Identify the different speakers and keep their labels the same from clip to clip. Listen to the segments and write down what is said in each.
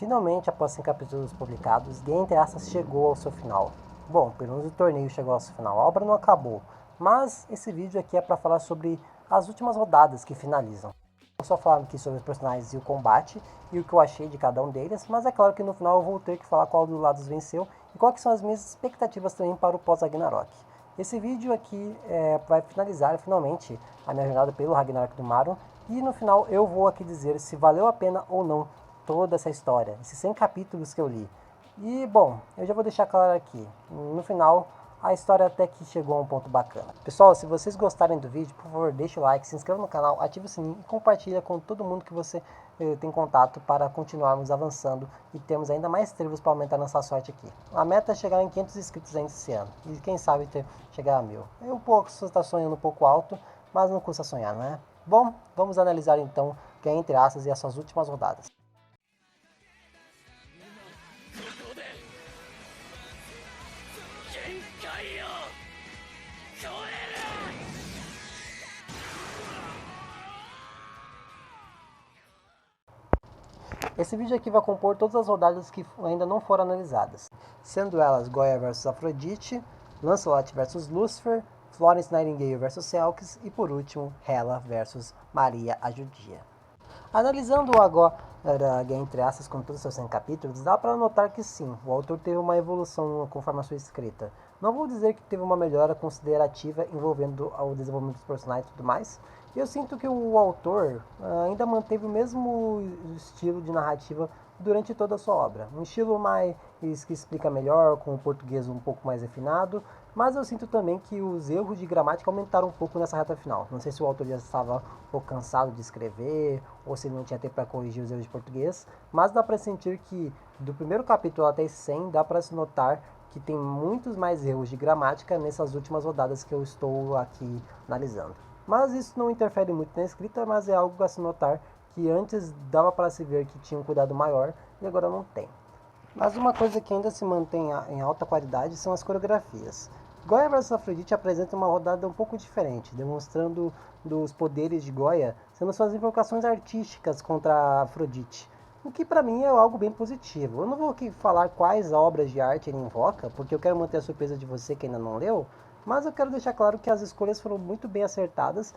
Speaker 1: Finalmente, após 100 capítulos publicados, Game Entre Aspas chegou ao seu final. Bom, pelo menos o torneio chegou ao seu final. A obra não acabou, mas esse vídeo aqui é para falar sobre as últimas rodadas que finalizam. Eu só falar aqui sobre os personagens e o combate e o que eu achei de cada um deles, mas é claro que no final eu vou ter que falar qual dos lados venceu e quais são as minhas expectativas também para o pós-Ragnarok. Esse vídeo aqui vai finalizar finalmente a minha jornada pelo Ragnarok do Maru e no final eu vou aqui dizer se valeu a pena ou não toda essa história, esses 100 capítulos que eu li. E, bom, eu já vou deixar claro aqui, no final, a história até que chegou a um ponto bacana. Pessoal, se vocês gostarem do vídeo, por favor, deixe o like, se inscreva no canal, ative o sininho e compartilha com todo mundo que você tem contato para continuarmos avançando e termos ainda mais tribos para aumentar nossa sorte aqui. A meta é chegar em 500 inscritos ainda esse ano, e quem sabe chegar a 1000. Eu posso estar sonhando um pouco alto, mas não custa sonhar, não é? Bom, vamos analisar então Game Entre Aspas e as suas últimas rodadas. Esse vídeo aqui vai compor todas as rodadas que ainda não foram analisadas, sendo elas Goya vs Afrodite, Lancelot vs Lucifer, Florence Nightingale vs Selkis e por último Hela vs Maria a Judia. Analisando agora Game Entre Aspas com todos os seus 100 capítulos, dá para notar que sim, o autor teve uma evolução conforme a sua escrita. Não vou dizer que teve uma melhora considerativa envolvendo o desenvolvimento dos personagens e tudo mais. Eu sinto que o autor ainda manteve o mesmo estilo de narrativa durante toda a sua obra. Um estilo mais que explica melhor, com o português um pouco mais refinado, mas eu sinto também que os erros de gramática aumentaram um pouco nessa reta final. Não sei se o autor já estava um pouco cansado de escrever, ou se não tinha tempo para corrigir os erros de português, mas dá para sentir que do primeiro capítulo até esse 100, dá para se notar que tem muitos mais erros de gramática nessas últimas rodadas que eu estou aqui analisando. Mas isso não interfere muito na escrita, mas é algo a se notar que antes dava para se ver que tinha um cuidado maior e agora não tem. Mas uma coisa que ainda se mantém em alta qualidade são as coreografias. Goya vs Afrodite apresenta uma rodada um pouco diferente, demonstrando os poderes de Goya sendo suas invocações artísticas contra a Afrodite, o que para mim é algo bem positivo. Eu não vou aqui falar quais obras de arte ele invoca, porque eu quero manter a surpresa de você que ainda não leu, mas eu quero deixar claro que as escolhas foram muito bem acertadas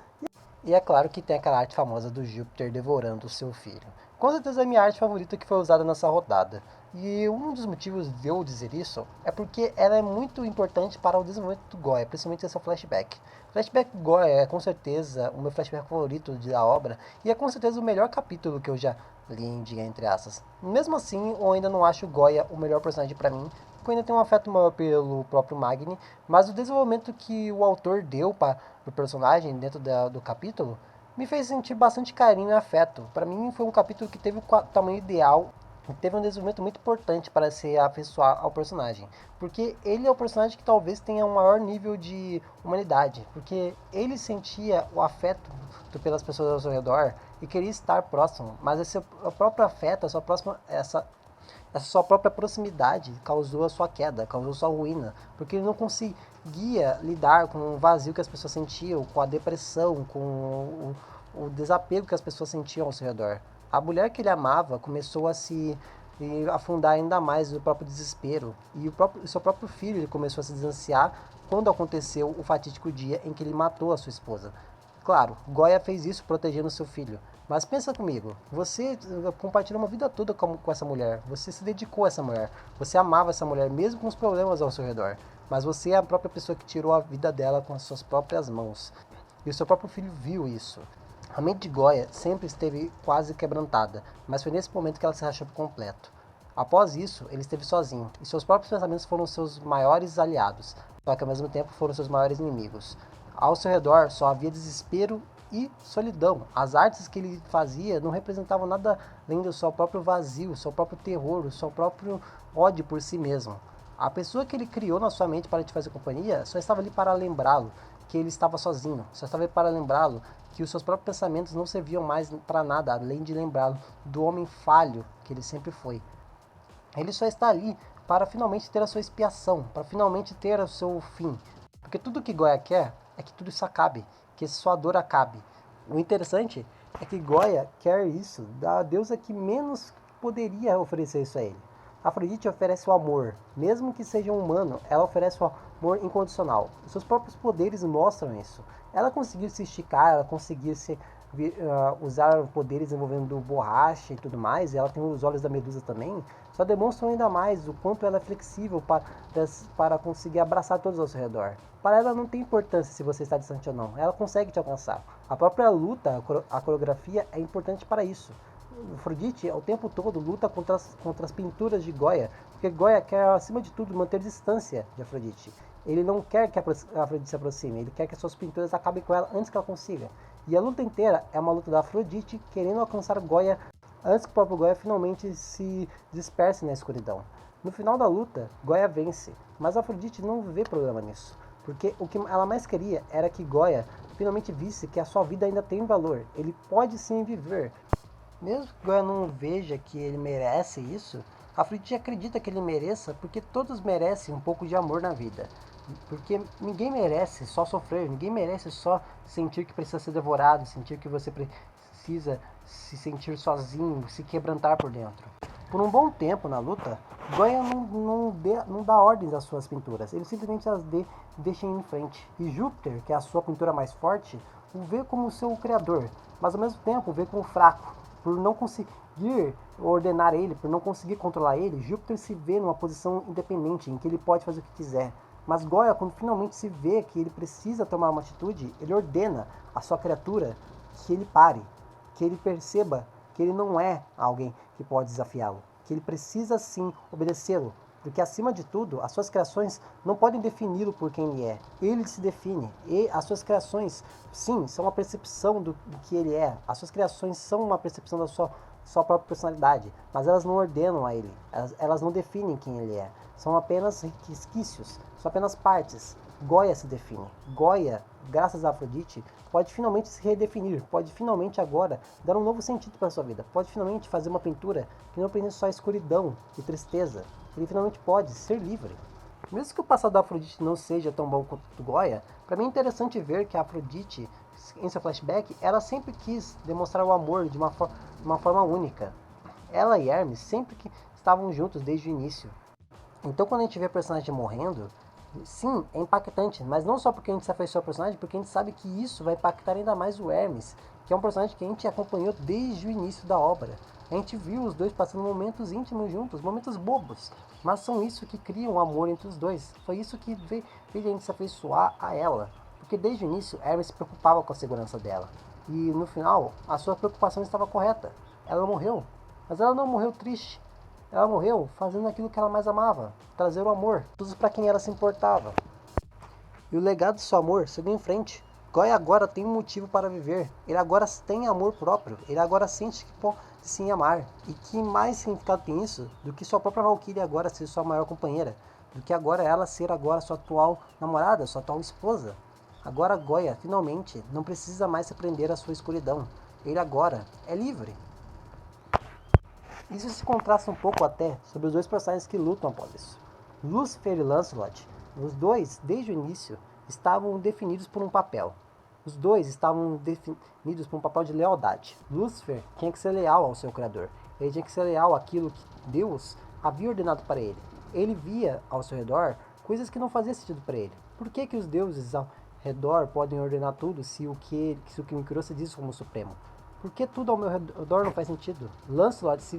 Speaker 1: e é claro que tem aquela arte famosa do Júpiter devorando o seu filho. Com certeza é a minha arte favorita que foi usada nessa rodada. E um dos motivos de eu dizer isso é porque ela é muito importante para o desenvolvimento do Goya, principalmente esse flashback. Flashback Goya é com certeza o meu flashback favorito da obra e é com certeza o melhor capítulo que eu já li em Dia Entre Aspas. Mesmo assim, eu ainda não acho o Goya o melhor personagem para mim, porque eu ainda tenho um afeto maior pelo próprio Magni, mas o desenvolvimento que o autor deu para o personagem dentro do capítulo me fez sentir bastante carinho e afeto. Para mim foi um capítulo que teve o tamanho ideal e teve um desenvolvimento muito importante para se afeiçoar ao personagem, porque ele é o personagem que talvez tenha um maior nível de humanidade, porque ele sentia o afeto pelas pessoas ao seu redor e queria estar próximo, mas esse o próprio afeto, essa sua própria proximidade causou a sua queda, causou sua ruína, porque ele não conseguia lidar com o vazio que as pessoas sentiam, com a depressão, com o desapego que as pessoas sentiam ao seu redor. A mulher que ele amava começou a se afundar ainda mais no próprio desespero, e o seu próprio filho ele começou a se distanciar quando aconteceu o fatídico dia em que ele matou a sua esposa. Claro, Goya fez isso protegendo seu filho. Mas pensa comigo, você compartilhou uma vida toda com essa mulher, você se dedicou a essa mulher, você amava essa mulher mesmo com os problemas ao seu redor, mas você é a própria pessoa que tirou a vida dela com as suas próprias mãos. E o seu próprio filho viu isso. A mente de Goya sempre esteve quase quebrantada, mas foi nesse momento que ela se rachou por completo. Após isso, ele esteve sozinho, e seus próprios pensamentos foram seus maiores aliados, só que ao mesmo tempo foram seus maiores inimigos. Ao seu redor só havia desespero e solidão. As artes que ele fazia não representavam nada além do seu próprio vazio, o seu próprio terror, o seu próprio ódio por si mesmo. A pessoa que ele criou na sua mente para te fazer companhia só estava ali para lembrá-lo que ele estava sozinho, só estava ali para lembrá-lo que os seus próprios pensamentos não serviam mais para nada, além de lembrá-lo do homem falho que ele sempre foi. Ele só está ali para finalmente ter a sua expiação, para finalmente ter o seu fim. Porque tudo que Goya quer é que tudo isso acabe, que sua dor acabe. O interessante é que Goya quer isso da deusa que menos poderia oferecer isso a ele. Afrodite oferece o amor, mesmo que seja um humano, ela oferece o amor incondicional. Os seus próprios poderes mostram isso. Ela conseguiu se esticar, ela conseguiu usar poderes envolvendo borracha e tudo mais, e ela tem os olhos da Medusa também, só demonstram ainda mais o quanto ela é flexível para conseguir abraçar todos ao seu redor. Para ela não tem importância se você está distante ou não, ela consegue te alcançar. A própria luta, a coreografia é importante para isso. Afrodite, o tempo todo, luta contra as pinturas de Goya, porque Goya quer, acima de tudo, manter distância de Afrodite. Ele não quer que a Afrodite se aproxime, ele quer que as suas pinturas acabem com ela antes que ela consiga. E a luta inteira é uma luta da Afrodite querendo alcançar Goya antes que o próprio Goya finalmente se disperse na escuridão. No final da luta, Goya vence, mas Afrodite não vê problema nisso, porque o que ela mais queria era que Goya finalmente visse que a sua vida ainda tem valor, ele pode sim viver. Mesmo que Goya não veja que ele merece isso, Afrodite acredita que ele mereça porque todos merecem um pouco de amor na vida. Porque ninguém merece só sofrer, ninguém merece só sentir que precisa ser devorado, sentir que você precisa se sentir sozinho, se quebrantar por dentro. Por um bom tempo na luta, Goya não dá ordens às suas pinturas, ele simplesmente as deixa em frente. E Júpiter, que é a sua pintura mais forte, o vê como seu criador, mas ao mesmo tempo o vê como fraco. Por não conseguir ordenar ele, por não conseguir controlar ele, Júpiter se vê numa posição independente, em que ele pode fazer o que quiser. Mas Goya, quando finalmente se vê que ele precisa tomar uma atitude, ele ordena a sua criatura que ele pare, que ele perceba que ele não é alguém que pode desafiá-lo, que ele precisa sim obedecê-lo, porque acima de tudo, as suas criações não podem defini-lo por quem ele é. Ele se define, e as suas criações, sim, são uma percepção do que ele é. As suas criações são uma percepção da sua própria personalidade, mas elas não ordenam a ele, elas não definem quem ele é. São apenas resquícios, são apenas partes. Goya se define. Goya, graças a Afrodite, pode finalmente se redefinir, pode finalmente agora dar um novo sentido para a sua vida, pode finalmente fazer uma pintura que não prende só escuridão e tristeza. Ele finalmente pode ser livre. Mesmo que o passado da Afrodite não seja tão bom quanto o do Goya, para mim é interessante ver que a Afrodite, em seu flashback, ela sempre quis demonstrar o amor de uma forma única. Ela e Hermes sempre que estavam juntos desde o início. Então quando a gente vê a personagem morrendo, sim, é impactante, mas não só porque a gente se afeiçoou ao personagem, porque a gente sabe que isso vai impactar ainda mais o Hermes, que é um personagem que a gente acompanhou desde o início da obra. A gente viu os dois passando momentos íntimos juntos, momentos bobos, mas são isso que cria um amor entre os dois. Foi isso que fez a gente se afeiçoar a ela, porque desde o início Hermes se preocupava com a segurança dela. E no final, a sua preocupação estava correta. Ela morreu, mas ela não morreu triste. Ela morreu fazendo aquilo que ela mais amava, trazer o amor, tudo para quem ela se importava. E o legado do seu amor seguiu em frente. Goya agora tem um motivo para viver. Ele agora tem amor próprio. Ele agora sente que pode sim amar. E que mais significado tem isso do que sua própria Valkyria agora ser sua maior companheira? Do que agora ela ser agora sua atual namorada, sua atual esposa? Agora Goya, finalmente, não precisa mais se prender à sua escuridão. Ele agora é livre. Isso se contrasta um pouco até sobre os dois personagens que lutam após isso. Lúcifer e Lancelot, os dois, desde o início, estavam definidos por um papel. Os dois estavam definidos por um papel de lealdade. Lúcifer tinha que ser leal ao seu Criador. Ele tinha que ser leal àquilo que Deus havia ordenado para ele. Ele via ao seu redor coisas que não faziam sentido para ele. Por que os deuses ao redor podem ordenar tudo se o que me criou se diz como supremo? Porque tudo ao meu redor não faz sentido. Lancelot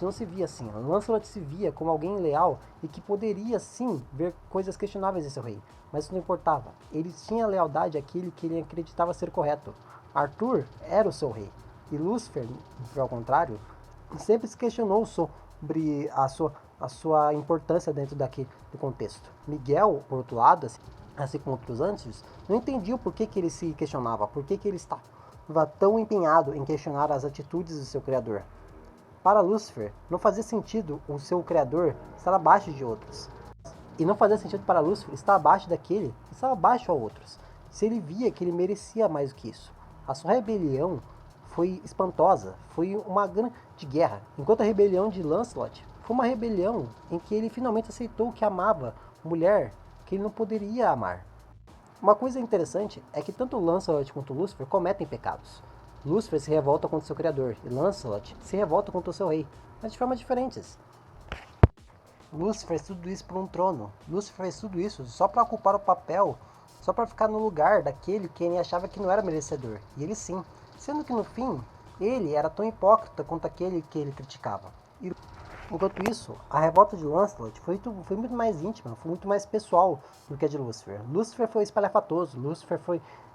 Speaker 1: não se via assim. Lancelot se via como alguém leal e que poderia sim ver coisas questionáveis em seu rei. Mas isso não importava. Ele tinha lealdade àquele que ele acreditava ser correto. Arthur era o seu rei. E Lúcifer, ao contrário, sempre se questionou sobre a sua importância dentro daquele contexto. Miguel, por outro lado, assim como outros anjos, não entendia o porquê que ele se questionava, por que ele estava tão empenhado em questionar as atitudes do seu Criador. Para Lúcifer, não fazia sentido o seu Criador estar abaixo de outros. E não fazia sentido para Lúcifer estar abaixo daquele que estava abaixo a outros, se ele via que ele merecia mais do que isso. A sua rebelião foi espantosa, foi uma grande guerra, enquanto a rebelião de Lancelot foi uma rebelião em que ele finalmente aceitou que amava mulher que ele não poderia amar. Uma coisa interessante é que tanto Lancelot quanto Lúcifer cometem pecados. Lúcifer se revolta contra seu criador e Lancelot se revolta contra o seu rei, mas de formas diferentes. Lúcifer fez tudo isso por um trono. Lúcifer fez tudo isso só para ocupar o papel, só para ficar no lugar daquele que ele achava que não era merecedor. E ele sim. Sendo que no fim, ele era tão hipócrita quanto aquele que ele criticava. E, enquanto isso, a revolta de Lancelot foi muito mais íntima, foi muito mais pessoal do que a de Lúcifer. Lúcifer foi espalhafatoso, Lúcifer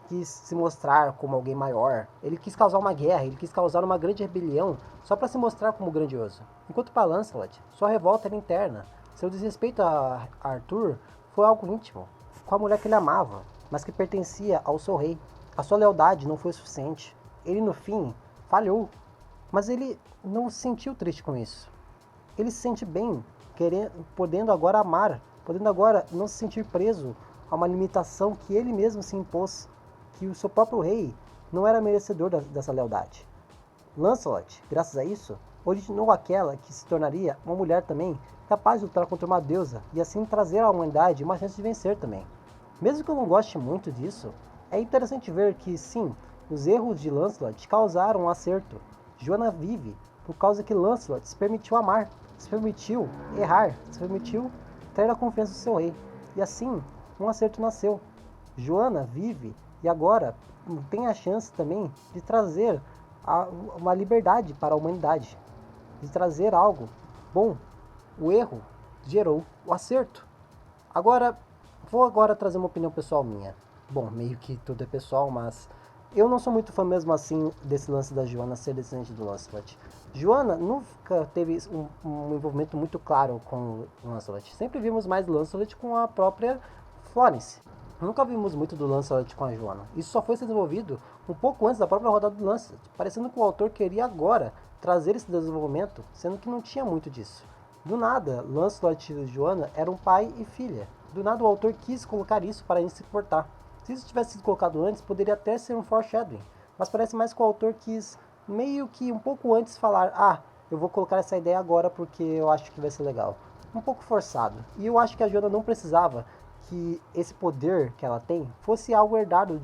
Speaker 1: quis se mostrar como alguém maior. Ele quis causar uma guerra, ele quis causar uma grande rebelião só para se mostrar como grandioso. Enquanto para Lancelot, sua revolta era interna. Seu desrespeito a Arthur foi algo íntimo, com a mulher que ele amava, mas que pertencia ao seu rei. A sua lealdade não foi suficiente. Ele, no fim, falhou. Mas ele não se sentiu triste com isso. Ele se sente bem, podendo agora amar, podendo agora não se sentir preso a uma limitação que ele mesmo se impôs, que o seu próprio rei não era merecedor dessa lealdade. Lancelot, graças a isso, originou aquela que se tornaria uma mulher também capaz de lutar contra uma deusa e assim trazer à humanidade uma chance de vencer também. Mesmo que eu não goste muito disso, é interessante ver que sim, os erros de Lancelot causaram um acerto. Joanna vive por causa que Lancelot se permitiu amar, se permitiu errar, se permitiu ter a confiança do seu rei. E assim, um acerto nasceu. Joanna vive e agora tem a chance também de trazer uma liberdade para a humanidade, de trazer algo bom. O erro gerou o acerto. Vou trazer uma opinião pessoal minha. Bom, meio que tudo é pessoal, mas eu não sou muito fã mesmo assim desse lance da Joanna ser descendente do Lancelot. Joanna nunca teve um envolvimento muito claro com o Lancelot. Sempre vimos mais Lancelot com a própria Florence. Nunca vimos muito do Lancelot com a Joanna. Isso só foi desenvolvido um pouco antes da própria rodada do Lancelot, parecendo que o autor queria agora trazer esse desenvolvimento, sendo que não tinha muito disso. Do nada, Lancelot e Joanna eram pai e filha. Do nada o autor quis colocar isso para a gente se importar. Se isso tivesse sido colocado antes, poderia até ser um foreshadowing. Mas parece mais que o autor quis, meio que um pouco antes, falar: eu vou colocar essa ideia agora porque eu acho que vai ser legal. Um pouco forçado. E eu acho que a Joanna não precisava que esse poder que ela tem fosse algo herdado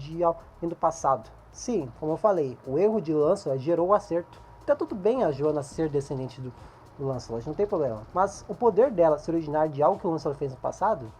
Speaker 1: do passado. Sim, como eu falei, o erro de Lancelot gerou o acerto. Tá tudo bem a Joanna ser descendente do Lancelot, não tem problema. Mas o poder dela se originar de algo que o Lancelot fez no passado,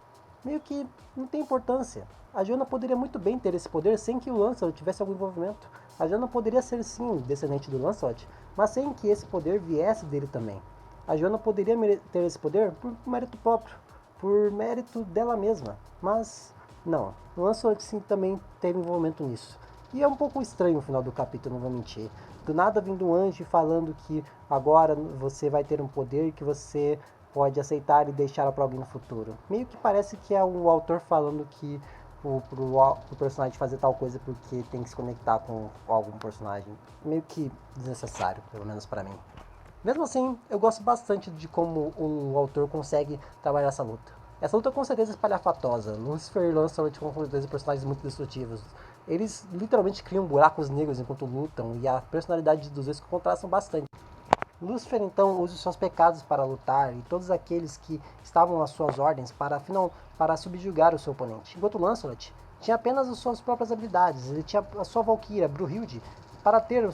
Speaker 1: meio que não tem importância. A Joanna poderia muito bem ter esse poder sem que o Lancelot tivesse algum envolvimento. A Joanna poderia ser sim descendente do Lancelot, mas sem que esse poder viesse dele também. A Joanna poderia ter esse poder por mérito próprio, por mérito dela mesma. Mas não, o Lancelot sim também teve envolvimento nisso. E é um pouco estranho o final do capítulo, não vou mentir. Do nada vindo um anjo falando que agora você vai ter um poder que você pode aceitar e deixar para alguém no futuro. Meio que parece que é o autor falando que pro personagem fazer tal coisa porque tem que se conectar com algum personagem. Meio que desnecessário, pelo menos para mim. Mesmo assim, eu gosto bastante de como o autor consegue trabalhar essa luta. Essa luta com certeza é espalhafatosa. Lucifer e Lancelot com certeza personagens muito destrutivos. Eles literalmente criam buracos negros enquanto lutam e a personalidade dos dois contrastam bastante. Lucifer então usa os seus pecados para lutar e todos aqueles que estavam às suas ordens para subjugar o seu oponente. Enquanto Lancelot tinha apenas as suas próprias habilidades, ele tinha a sua Valkyria, Brunhilde, para ter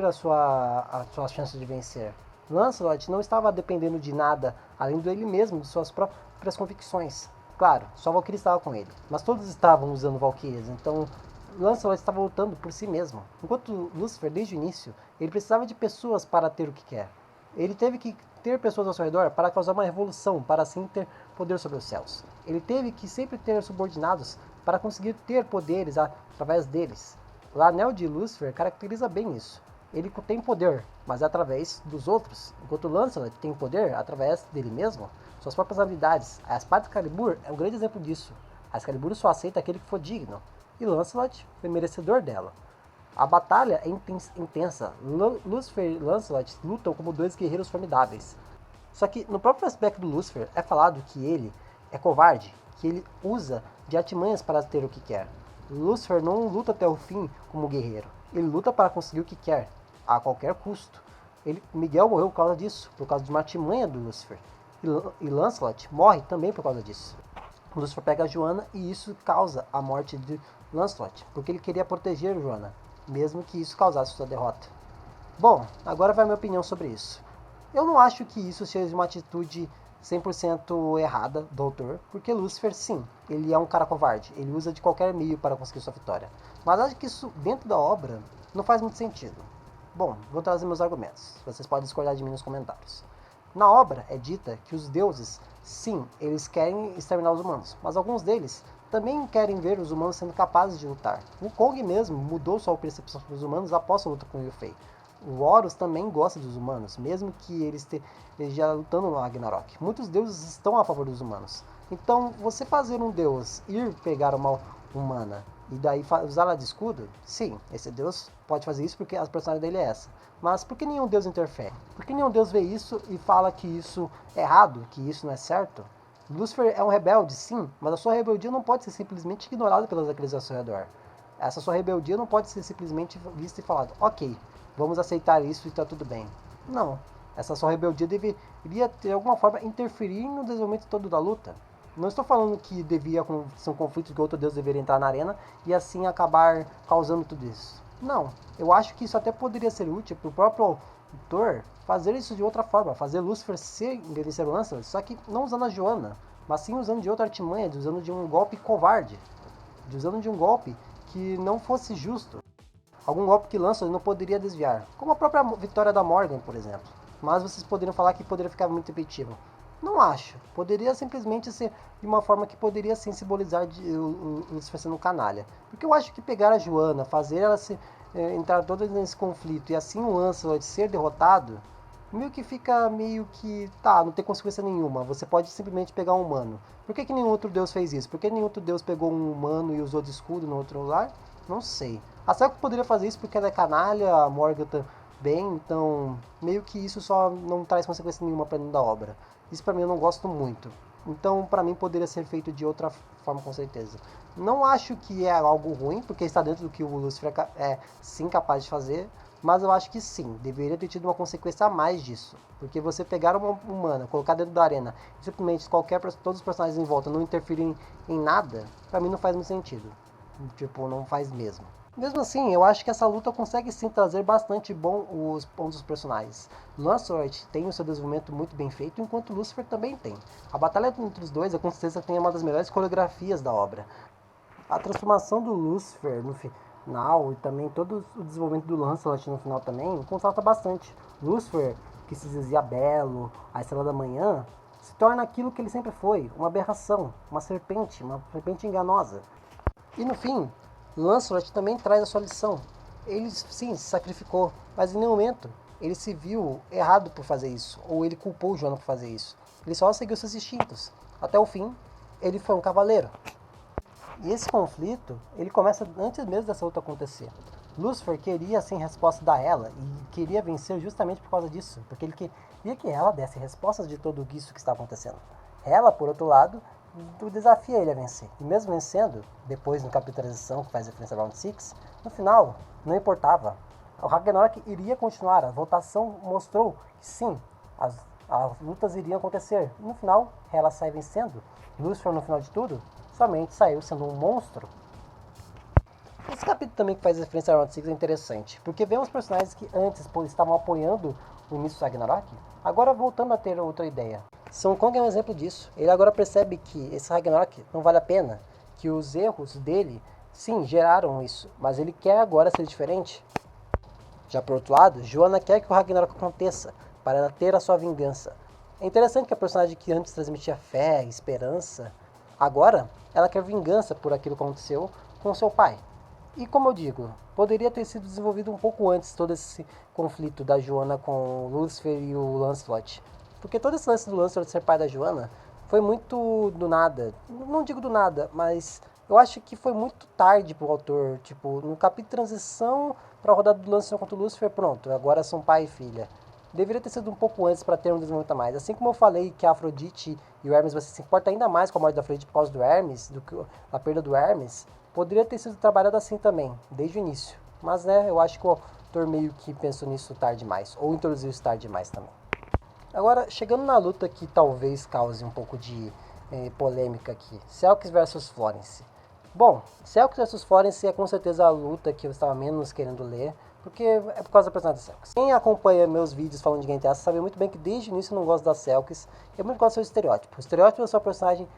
Speaker 1: a sua chance de vencer. Lancelot não estava dependendo de nada além dele mesmo, de suas próprias convicções. Claro, só Valkyria estava com ele, mas todos estavam usando Valkyrias, então Lancelot estava lutando por si mesmo. Enquanto Lucifer, desde o início, ele precisava de pessoas para ter o que quer. Ele teve que ter pessoas ao seu redor para causar uma revolução, para assim ter poder sobre os céus. Ele teve que sempre ter subordinados para conseguir ter poderes através deles. O anel de Lucifer caracteriza bem isso. Ele tem poder, mas é através dos outros, enquanto Lancelot tem poder através dele mesmo, suas próprias habilidades. A espada de Excalibur é um grande exemplo disso. A Excalibur só aceita aquele que for digno, e Lancelot foi merecedor dela. A batalha é intensa. Lucifer e Lancelot lutam como dois guerreiros formidáveis. Só que no próprio aspecto do Lucifer é falado que ele é covarde, que ele usa de artimanhas para ter o que quer. Lucifer não luta até o fim como guerreiro. Ele luta para conseguir o que quer, a qualquer custo. Miguel morreu por causa disso, por causa de uma artimanha do Lucifer. E Lancelot morre também por causa disso. Lucifer pega a Joanna e isso causa a morte de Lancelot, porque ele queria proteger Joanna. mesmo que isso causasse sua derrota. Bom, agora vai a minha opinião sobre isso. Eu não acho que isso seja uma atitude 100% errada do autor, porque Lúcifer, sim, ele é um cara covarde, ele usa de qualquer meio para conseguir sua vitória. Mas acho que isso, dentro da obra, não faz muito sentido. Bom, vou trazer meus argumentos, vocês podem discordar de mim nos comentários. Na obra é dita que os deuses, sim, eles querem exterminar os humanos, mas alguns deles também querem ver os humanos sendo capazes de lutar. O Kong mesmo mudou sua percepção sobre os humanos após a luta com o Liu Fei. O Horus também gosta dos humanos, mesmo que ele esteja lutando no Ragnarok. Muitos deuses estão a favor dos humanos. Então, você fazer um deus ir pegar uma humana e daí usar ela de escudo, sim, esse deus pode fazer isso porque a personalidade dele é essa. Mas por que nenhum deus interfere? Por que nenhum deus vê isso e fala que isso é errado, que isso não é certo? Lúcifer é um rebelde, sim, mas a sua rebeldia não pode ser simplesmente ignorada pelos aqueles ao seu redor. Essa sua rebeldia não pode ser simplesmente vista e falada, ok, vamos aceitar isso e está tudo bem. Não, essa sua rebeldia deveria, de alguma forma, interferir no desenvolvimento todo da luta. Não estou falando que devia ser um conflito que outro deus deveria entrar na arena e assim acabar causando tudo isso. Não, eu acho que isso até poderia ser útil para o próprio autor fazer isso de outra forma, fazer Lúcifer vencer o Lancelot, só que não usando a Joana, mas sim usando de outra artimanha, usando de um golpe covarde, usando de um golpe que não fosse justo. Algum golpe que Lancelot não poderia desviar, como a própria vitória da Morgan, por exemplo. Mas vocês poderiam falar que poderia ficar muito repetitivo. Não acho. Poderia simplesmente ser de uma forma que poderia sim simbolizar o Lucifer sendo um canalha. Porque eu acho que pegar a Joana, fazer ela entrar toda nesse conflito e assim o Lancelot ser derrotado, meio que fica meio que, tá, não tem consequência nenhuma. Você pode simplesmente pegar um humano. Por que nenhum outro deus fez isso? Por que nenhum outro deus pegou um humano e usou de escudo no outro lugar? Não sei. A Selkie poderia fazer isso porque ela é canalha, a Morgan também, então meio que isso só não traz consequência nenhuma para dentro da obra. Isso pra mim eu não gosto muito. Então pra mim poderia ser feito de outra forma com certeza. Não acho que é algo ruim, porque está dentro do que o Lucifer é sim capaz de fazer, mas eu acho que sim, deveria ter tido uma consequência a mais disso. Porque você pegar uma humana, colocar dentro da arena, e simplesmente todos os personagens em volta não interferirem em nada, pra mim não faz muito sentido. Tipo, não faz mesmo. Mesmo assim, eu acho que essa luta consegue sim trazer bastante bom os pontos dos personagens. Lancelot tem o seu desenvolvimento muito bem feito, enquanto Lucifer também tem. A batalha entre os dois, com certeza, tem uma das melhores coreografias da obra. A transformação do Lucifer no final e também todo o desenvolvimento do Lancelot no final também contrasta bastante. Lucifer, que se dizia belo, a estrela da manhã, se torna aquilo que ele sempre foi, uma aberração, uma serpente enganosa. E no fim, Lancelot também traz a sua lição. Ele sim se sacrificou, mas em nenhum momento ele se viu errado por fazer isso, ou ele culpou Joana por fazer isso. Ele só seguiu seus instintos. Até o fim, ele foi um cavaleiro. E esse conflito, ele começa antes mesmo dessa luta acontecer. Lucifer queria sem resposta dar ela, e queria vencer justamente por causa disso, porque ele queria que ela desse respostas de tudo isso que está acontecendo. Ela, por outro lado, desafia ele a vencer. E mesmo vencendo, depois no capítulo de transição, que faz referência a Round 6, no final, não importava. O Ragnarok iria continuar. A votação mostrou que sim, as lutas iriam acontecer. E no final, ela sai vencendo. Lucifer, no final de tudo, somente saiu sendo um monstro. Esse capítulo também que faz referência a Round 6 é interessante, porque vemos personagens que antes estavam apoiando o início do Ragnarok, agora voltando a ter outra ideia. Son Kong é um exemplo disso. Ele agora percebe que esse Ragnarok não vale a pena, que os erros dele, sim, geraram isso, mas ele quer agora ser diferente. Já por outro lado, Joana quer que o Ragnarok aconteça, para ela ter a sua vingança. É interessante que a personagem que antes transmitia fé, esperança, agora ela quer vingança por aquilo que aconteceu com seu pai. E como eu digo, poderia ter sido desenvolvido um pouco antes todo esse conflito da Joana com o Lucifer e o Lancelot. Porque todo esse lance do Lancelot ser pai da Joana foi muito do nada. Não digo do nada, mas eu acho que foi muito tarde pro autor. Tipo, no capítulo de transição para a rodada do Lancelot contra o Lucifer, pronto, agora são pai e filha. Deveria ter sido um pouco antes para ter um desenvolvimento a mais. Assim como eu falei que a Afrodite e o Hermes, você se importa ainda mais com a morte da Afrodite por causa do Hermes, do que a perda do Hermes, poderia ter sido trabalhado assim também, desde o início. Mas, né, eu acho que o autor meio que pensou nisso tarde demais, ou introduziu isso tarde demais também. Agora, chegando na luta que talvez cause um pouco de polêmica aqui, Selkis versus Florence. Bom, Selks vs Florence é com certeza a luta que eu estava menos querendo ler, porque é por causa da personagem da Selks. Quem acompanha meus vídeos falando de Genteasa sabe muito bem que desde o início eu não gosto da Selks, eu muito gosto do seu estereótipo. O estereótipo da sua personagem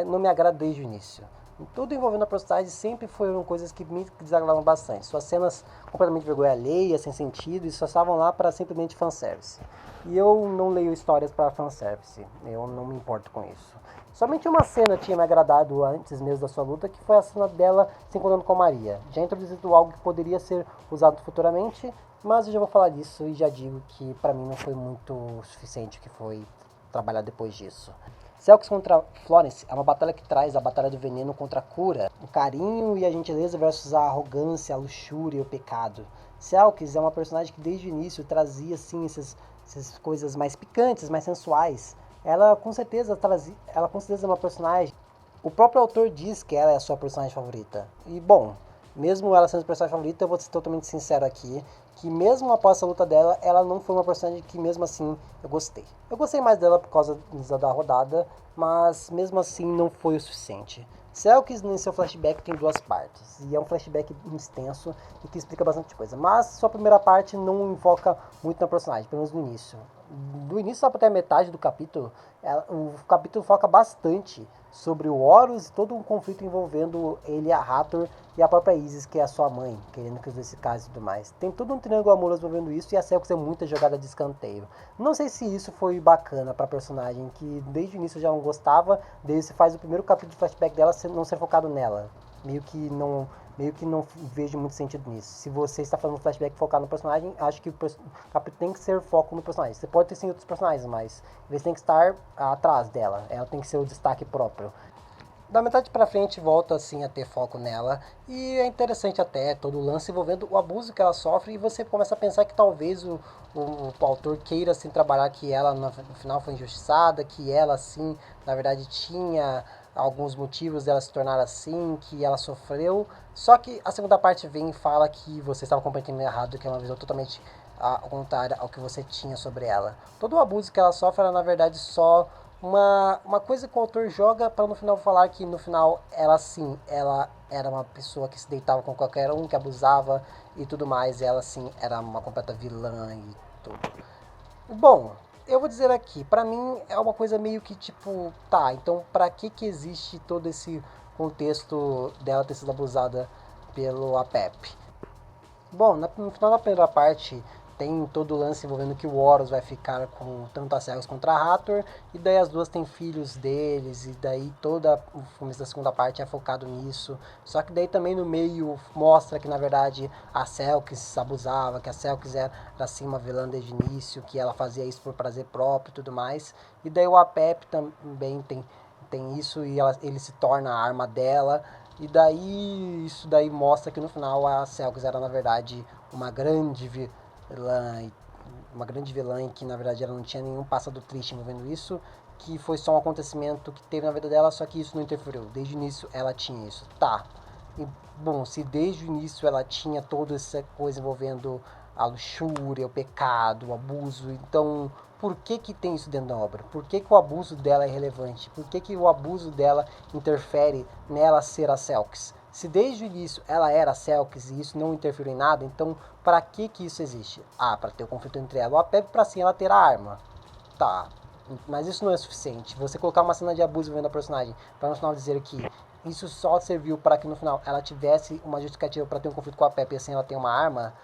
Speaker 1: não me agrada desde o início. Tudo envolvendo a personagem sempre foram coisas que me desagradavam bastante. Suas cenas completamente vergonha alheia, sem sentido, e só estavam lá para simplesmente fanservice. E eu não leio histórias para fanservice, eu não me importo com isso. Somente uma cena tinha me agradado antes mesmo da sua luta, que foi a cena dela se encontrando com a Maria. Já introduzido algo que poderia ser usado futuramente, mas eu já vou falar disso e já digo que para mim não foi muito suficiente o que foi trabalhar depois disso. Selks contra Florence é uma batalha que traz a batalha do veneno contra a cura, o carinho e a gentileza versus a arrogância, a luxúria e o pecado. Selks é uma personagem que desde o início trazia assim essas coisas mais picantes, mais sensuais. Ela com certeza é uma personagem. O próprio autor diz que ela é a sua personagem favorita. E bom, mesmo ela sendo a personagem favorita, eu vou ser totalmente sincero aqui, que mesmo após a luta dela, ela não foi uma personagem que mesmo assim eu gostei. Eu gostei mais dela por causa da rodada, mas mesmo assim não foi o suficiente. Selks, em seu flashback, tem duas partes, e é um flashback extenso e que explica bastante coisa, mas sua primeira parte não enfoca muito na personagem, pelo menos no início. Do início até a metade do capítulo, o capítulo foca bastante sobre o Horus e todo um conflito envolvendo ele, a Hathor e a própria Isis, que é a sua mãe, querendo que os dois se casem e tudo mais. Tem todo um triângulo amoroso envolvendo isso e a Selks é muita jogada de escanteio. Não sei se isso foi bacana pra personagem, que desde o início eu já não gostava, daí você faz o primeiro capítulo de flashback dela não ser focado nela. Meio que não vejo muito sentido nisso. Se você está fazendo um flashback focado no personagem, acho que o capítulo tem que ser foco no personagem. Você pode ter sim outros personagens, mas eles têm que estar atrás dela. Ela tem que ser o destaque próprio. Da metade pra frente volta assim a ter foco nela, e é interessante até todo o lance envolvendo o abuso que ela sofre, e você começa a pensar que talvez o autor queira assim trabalhar que ela no final foi injustiçada, que ela assim na verdade tinha alguns motivos dela se tornar assim, que ela sofreu, só que a segunda parte vem e fala que você estava compreendendo errado, que é uma visão totalmente ao contrário ao que você tinha sobre ela. Todo o abuso que ela sofre era na verdade só uma coisa que o autor joga para no final falar que no final ela sim, ela era uma pessoa que se deitava com qualquer um, que abusava e tudo mais, e ela sim era uma completa vilã e tudo. Bom, eu vou dizer aqui, pra mim é uma coisa meio que tipo, tá, então pra que existe todo esse contexto dela ter sido abusada pelo APEP? Bom, no final da primeira parte tem todo o lance envolvendo que o Horus vai ficar com tanto a Selks contra a Hathor, e daí as duas têm filhos deles, e daí todo o começo da segunda parte é focado nisso. Só que daí também no meio mostra que na verdade a Selks abusava, que a Selks era assim uma vilã desde o início, que ela fazia isso por prazer próprio e tudo mais. E daí o Apep também tem isso, e ele se torna a arma dela. E daí, isso daí mostra que no final a Selks era na verdade uma grande vilã, e que na verdade ela não tinha nenhum passado triste envolvendo isso, que foi só um acontecimento que teve na vida dela, só que isso não interferiu. Desde o início ela tinha isso. Tá. E, bom, se desde o início ela tinha toda essa coisa envolvendo a luxúria, o pecado, o abuso, então por que tem isso dentro da obra? Por que o abuso dela é relevante? Por que o abuso dela interfere nela ser a Selks? Se desde o início ela era a Selks e isso não interferiu em nada, então para que isso existe? Ah, para ter o conflito entre ela ou a Pepe, para assim ela ter a arma. Tá, mas isso não é suficiente. Você colocar uma cena de abuso vendo a personagem, para no final dizer que isso só serviu para que no final ela tivesse uma justificativa para ter um conflito com a Pepe e assim ela tem uma arma,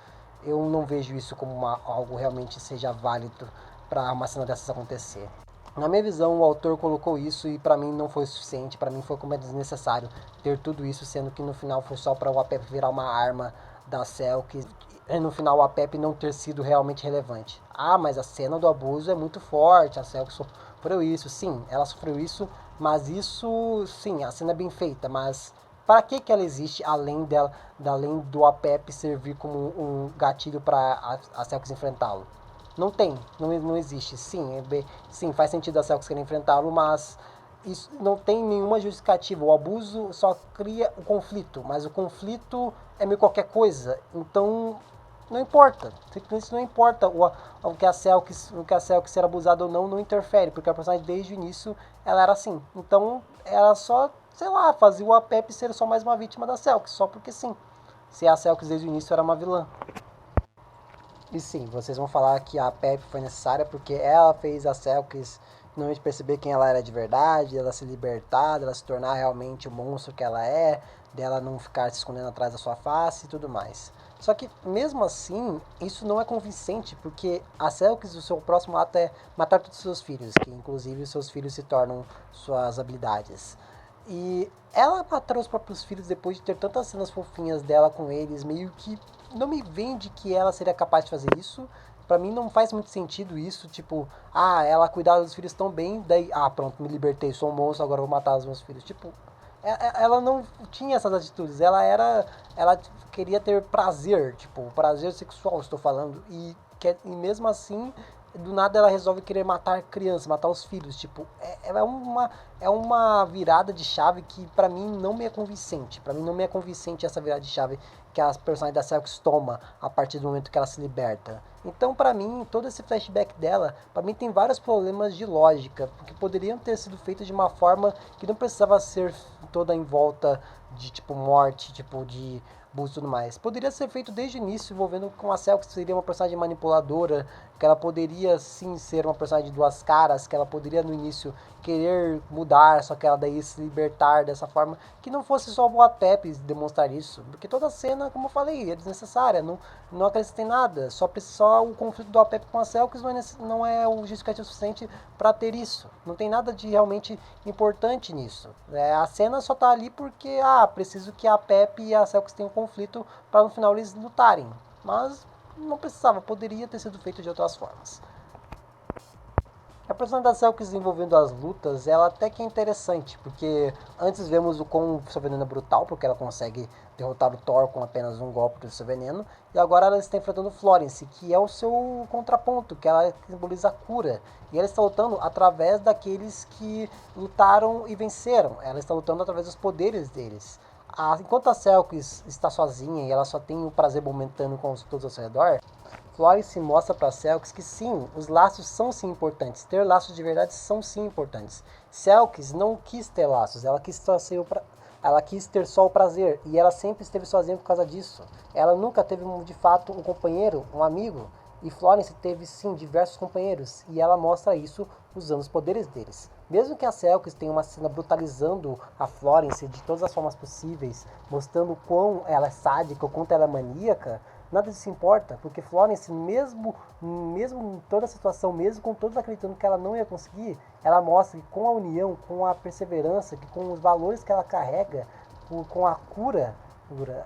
Speaker 1: eu não vejo isso como algo realmente seja válido para uma cena dessas acontecer. Na minha visão, o autor colocou isso e para mim não foi suficiente, para mim foi como é desnecessário ter tudo isso, sendo que no final foi só para o Apep virar uma arma da Selk e no final o Apep não ter sido realmente relevante. Ah, mas a cena do abuso é muito forte, a Selk sofreu isso, sim, ela sofreu isso, mas isso, sim, a cena é bem feita, mas para que ela existe além do Apep servir como um gatilho para a Selks enfrentá-lo? Não tem, não existe. Sim, faz sentido a Celtics querer enfrentá-lo, mas isso não tem nenhuma justificativa. O abuso só cria o conflito, mas o conflito é meio qualquer coisa. Então, não importa. Isso não importa o que a Celtics ser abusada ou não interfere, porque a personagem desde o início ela era assim. Então, ela só sei lá, fazia o Apep ser só mais uma vítima da Selks, só porque sim. Se a Selks desde o início era uma vilã. E sim, vocês vão falar que a Pep foi necessária porque ela fez a Selkis finalmente perceber quem ela era de verdade, ela se libertar, dela se tornar realmente o monstro que ela é, dela não ficar se escondendo atrás da sua face e tudo mais. Só que, mesmo assim, isso não é convincente, porque a Selkis, o seu próximo ato é matar todos os seus filhos, que inclusive os seus filhos se tornam suas habilidades. E ela matar os próprios filhos depois de ter tantas cenas fofinhas dela com eles, meio que não me vende que ela seria capaz de fazer isso. Pra mim não faz muito sentido isso, tipo, ela cuidava dos filhos tão bem, daí, pronto, me libertei, sou um monstro, agora vou matar os meus filhos. Tipo, ela não tinha essas atitudes, ela queria ter prazer, tipo, prazer sexual, estou falando, e mesmo assim, do nada ela resolve querer matar crianças, matar os filhos, tipo, é uma virada de chave que pra mim não me é convincente, pra mim não me é convincente essa virada de chave que a personagem da Selks toma a partir do momento que ela se liberta. Então, pra mim, todo esse flashback dela, pra mim tem vários problemas de lógica, porque poderiam ter sido feitos de uma forma que não precisava ser toda em volta de tipo morte, tipo de abuso e tudo mais. Poderia ser feito desde o início, envolvendo com a Cell, que seria uma personagem manipuladora, que ela poderia sim ser uma personagem de duas caras, que ela poderia no início querer mudar, só que ela daí se libertar dessa forma, que não fosse só o Boatep demonstrar isso, porque toda a cena, como eu falei, é desnecessária, não acrescenta em nada, só o conflito do Boatep com a Cell que não é o justificativo suficiente para ter isso, não tem nada de realmente importante nisso, a cena só tá ali porque, preciso que a Pep e a Cell tenham um conflito para no final eles lutarem, mas não precisava, poderia ter sido feito de outras formas. A personagem da Selkis desenvolvendo as lutas, ela até que é interessante, porque antes vemos o quão seu veneno é brutal, porque ela consegue derrotar o Thor com apenas um golpe do seu veneno, e agora ela está enfrentando Florence, que é o seu contraponto, que ela simboliza a cura, e ela está lutando através daqueles que lutaram e venceram, ela está lutando através dos poderes deles. Enquanto a Selkis está sozinha e ela só tem o prazer momentâneo com todos ao seu redor, Florence mostra para Selkis que sim, os laços são sim importantes. Ter laços de verdade são sim importantes. Selkis não quis ter laços, ela quis ter só o prazer e ela sempre esteve sozinha por causa disso. Ela nunca teve de fato um companheiro, um amigo. E Florence teve sim diversos companheiros e ela mostra isso usando os poderes deles. Mesmo que a Selkis tenha uma cena brutalizando a Florence de todas as formas possíveis, mostrando o quão ela é sádica, o quanto ela é maníaca, nada disso importa, porque Florence, mesmo em toda a situação, mesmo com todos acreditando que ela não ia conseguir, ela mostra que com a união, com a perseverança, que com os valores que ela carrega, com a cura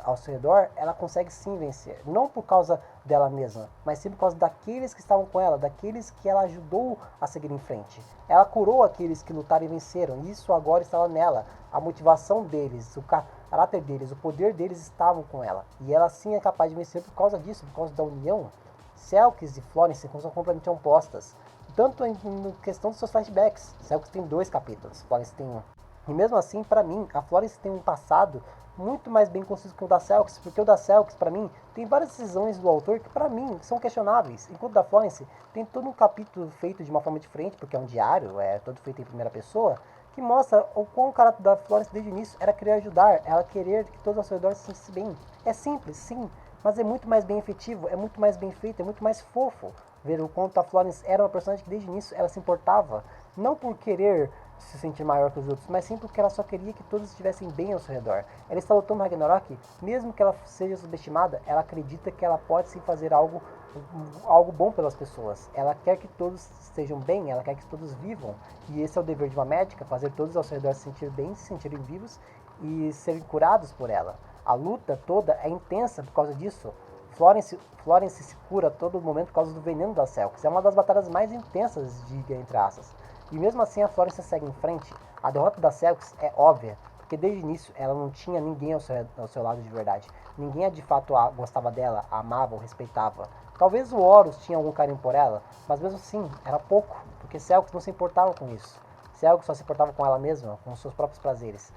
Speaker 1: ao seu redor, ela consegue sim vencer. Não por causa dela mesma, mas sim por causa daqueles que estavam com ela, daqueles que ela ajudou a seguir em frente. Ela curou aqueles que lutaram e venceram, e isso agora estava nela. A motivação deles, o caráter deles, o poder deles estavam com ela. E ela sim é capaz de vencer por causa disso, por causa da união. Selkis e Florence são completamente opostas. Tanto em questão dos seus flashbacks. Selkis tem 2 capítulos, Florence tem 1. E mesmo assim, para mim, a Florence tem um passado muito mais bem construído que o da Selkis, porque o da Selkis, para mim, tem várias decisões do autor que, para mim, são questionáveis. Enquanto o da Florence tem todo um capítulo feito de uma forma diferente, porque é um diário, é todo feito em primeira pessoa, que mostra o quão o caráter da Florence desde o início era querer ajudar, ela querer que todos ao seu redor se sentissem bem. É simples, sim, mas é muito mais bem efetivo, é muito mais bem feito, é muito mais fofo ver o quanto a Florence era uma personagem que desde o início ela se importava, não por querer se sentir maior que os outros, mas sim porque ela só queria que todos estivessem bem ao seu redor. Ela está lutando Ragnarok, mesmo que ela seja subestimada, ela acredita que ela pode sim fazer algo bom pelas pessoas. Ela quer que todos estejam bem, ela quer que todos vivam. E esse é o dever de uma médica, fazer todos ao seu redor se sentir bem, se sentirem vivos e serem curados por ela. A luta toda é intensa por causa disso. Florence se cura a todo momento por causa do veneno da Selkis. É uma das batalhas mais intensas de Entre Asas. E mesmo assim a Florence segue em frente. A derrota da Selkis é óbvia, porque desde o início ela não tinha ninguém ao seu lado de verdade. Ninguém de fato gostava dela, a amava ou respeitava. Talvez o Horus tinha algum carinho por ela, mas mesmo assim era pouco, porque Selkis não se importava com isso. Selkis só se importava com ela mesma, com os seus próprios prazeres.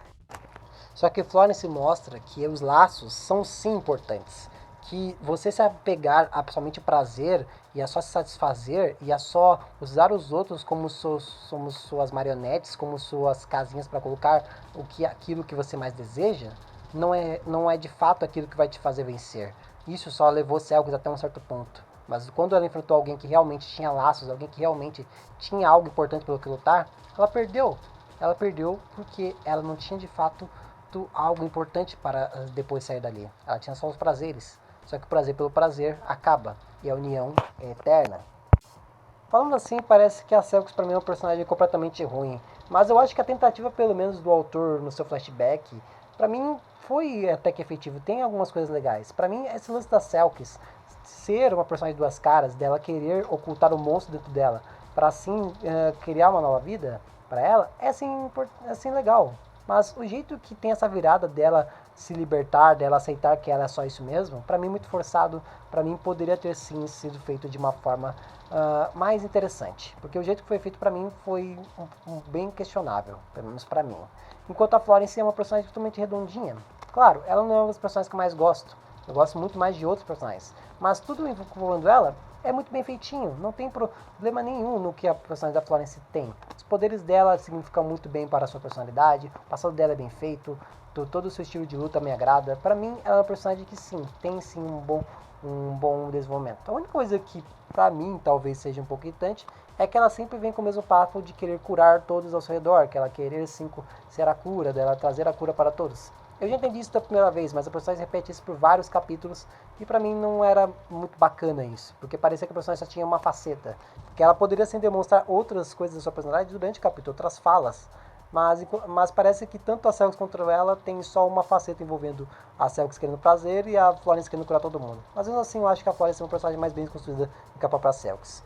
Speaker 1: Só que Florence mostra que os laços são sim importantes. Que você se apegar a somente prazer ia só se satisfazer, ia só usar os outros como somos suas marionetes, como suas casinhas para colocar aquilo que você mais deseja, não é de fato aquilo que vai te fazer vencer. Isso só levou Selkis até um certo ponto. Mas quando ela enfrentou alguém que realmente tinha laços, alguém que realmente tinha algo importante pelo que lutar, ela perdeu. Ela perdeu porque ela não tinha de fato algo importante para depois sair dali. Ela tinha só os prazeres. Só que o prazer pelo prazer acaba. E a união é eterna. Falando assim, parece que a Selkis para mim é um personagem completamente ruim. Mas eu acho que a tentativa, pelo menos, do autor no seu flashback, para mim foi até que efetivo. Tem algumas coisas legais. Para mim, esse lance da Selkis ser uma personagem de duas caras, dela querer ocultar o monstro dentro dela, para assim criar uma nova vida para ela, é assim legal. Mas o jeito que tem essa virada dela se libertar, dela aceitar que ela é só isso mesmo, para mim muito forçado, para mim poderia ter sim sido feito de uma forma mais interessante. Porque o jeito que foi feito para mim foi bem questionável, pelo menos para mim. Enquanto a Florence é uma personagem totalmente redondinha. Claro, ela não é uma das personagens que eu mais gosto. Eu gosto muito mais de outros personagens. Mas tudo envolvendo ela é muito bem feitinho. Não tem problema nenhum no que a personagem da Florence tem. Os poderes dela significam muito bem para a sua personalidade. O passado dela é bem feito. Todo o seu estilo de luta me agrada. Para mim, ela é uma personagem que sim, tem sim um bom desenvolvimento. A única coisa que para mim talvez seja um pouco irritante é que ela sempre vem com o mesmo papo de querer curar todos ao seu redor, que ela querer sim ser a cura, dela trazer a cura para todos. Eu já entendi isso da primeira vez, mas a personagem repete isso por vários capítulos e pra mim não era muito bacana isso, porque parecia que a personagem só tinha uma faceta, que ela poderia sim demonstrar outras coisas da sua personalidade durante o capítulo, outras falas, mas parece que tanto a Selkis quanto ela tem só uma faceta envolvendo a Selkis querendo prazer e a Florence querendo curar todo mundo. Mas mesmo assim eu acho que a Florence é uma personagem mais bem construída do que a própria Selkis.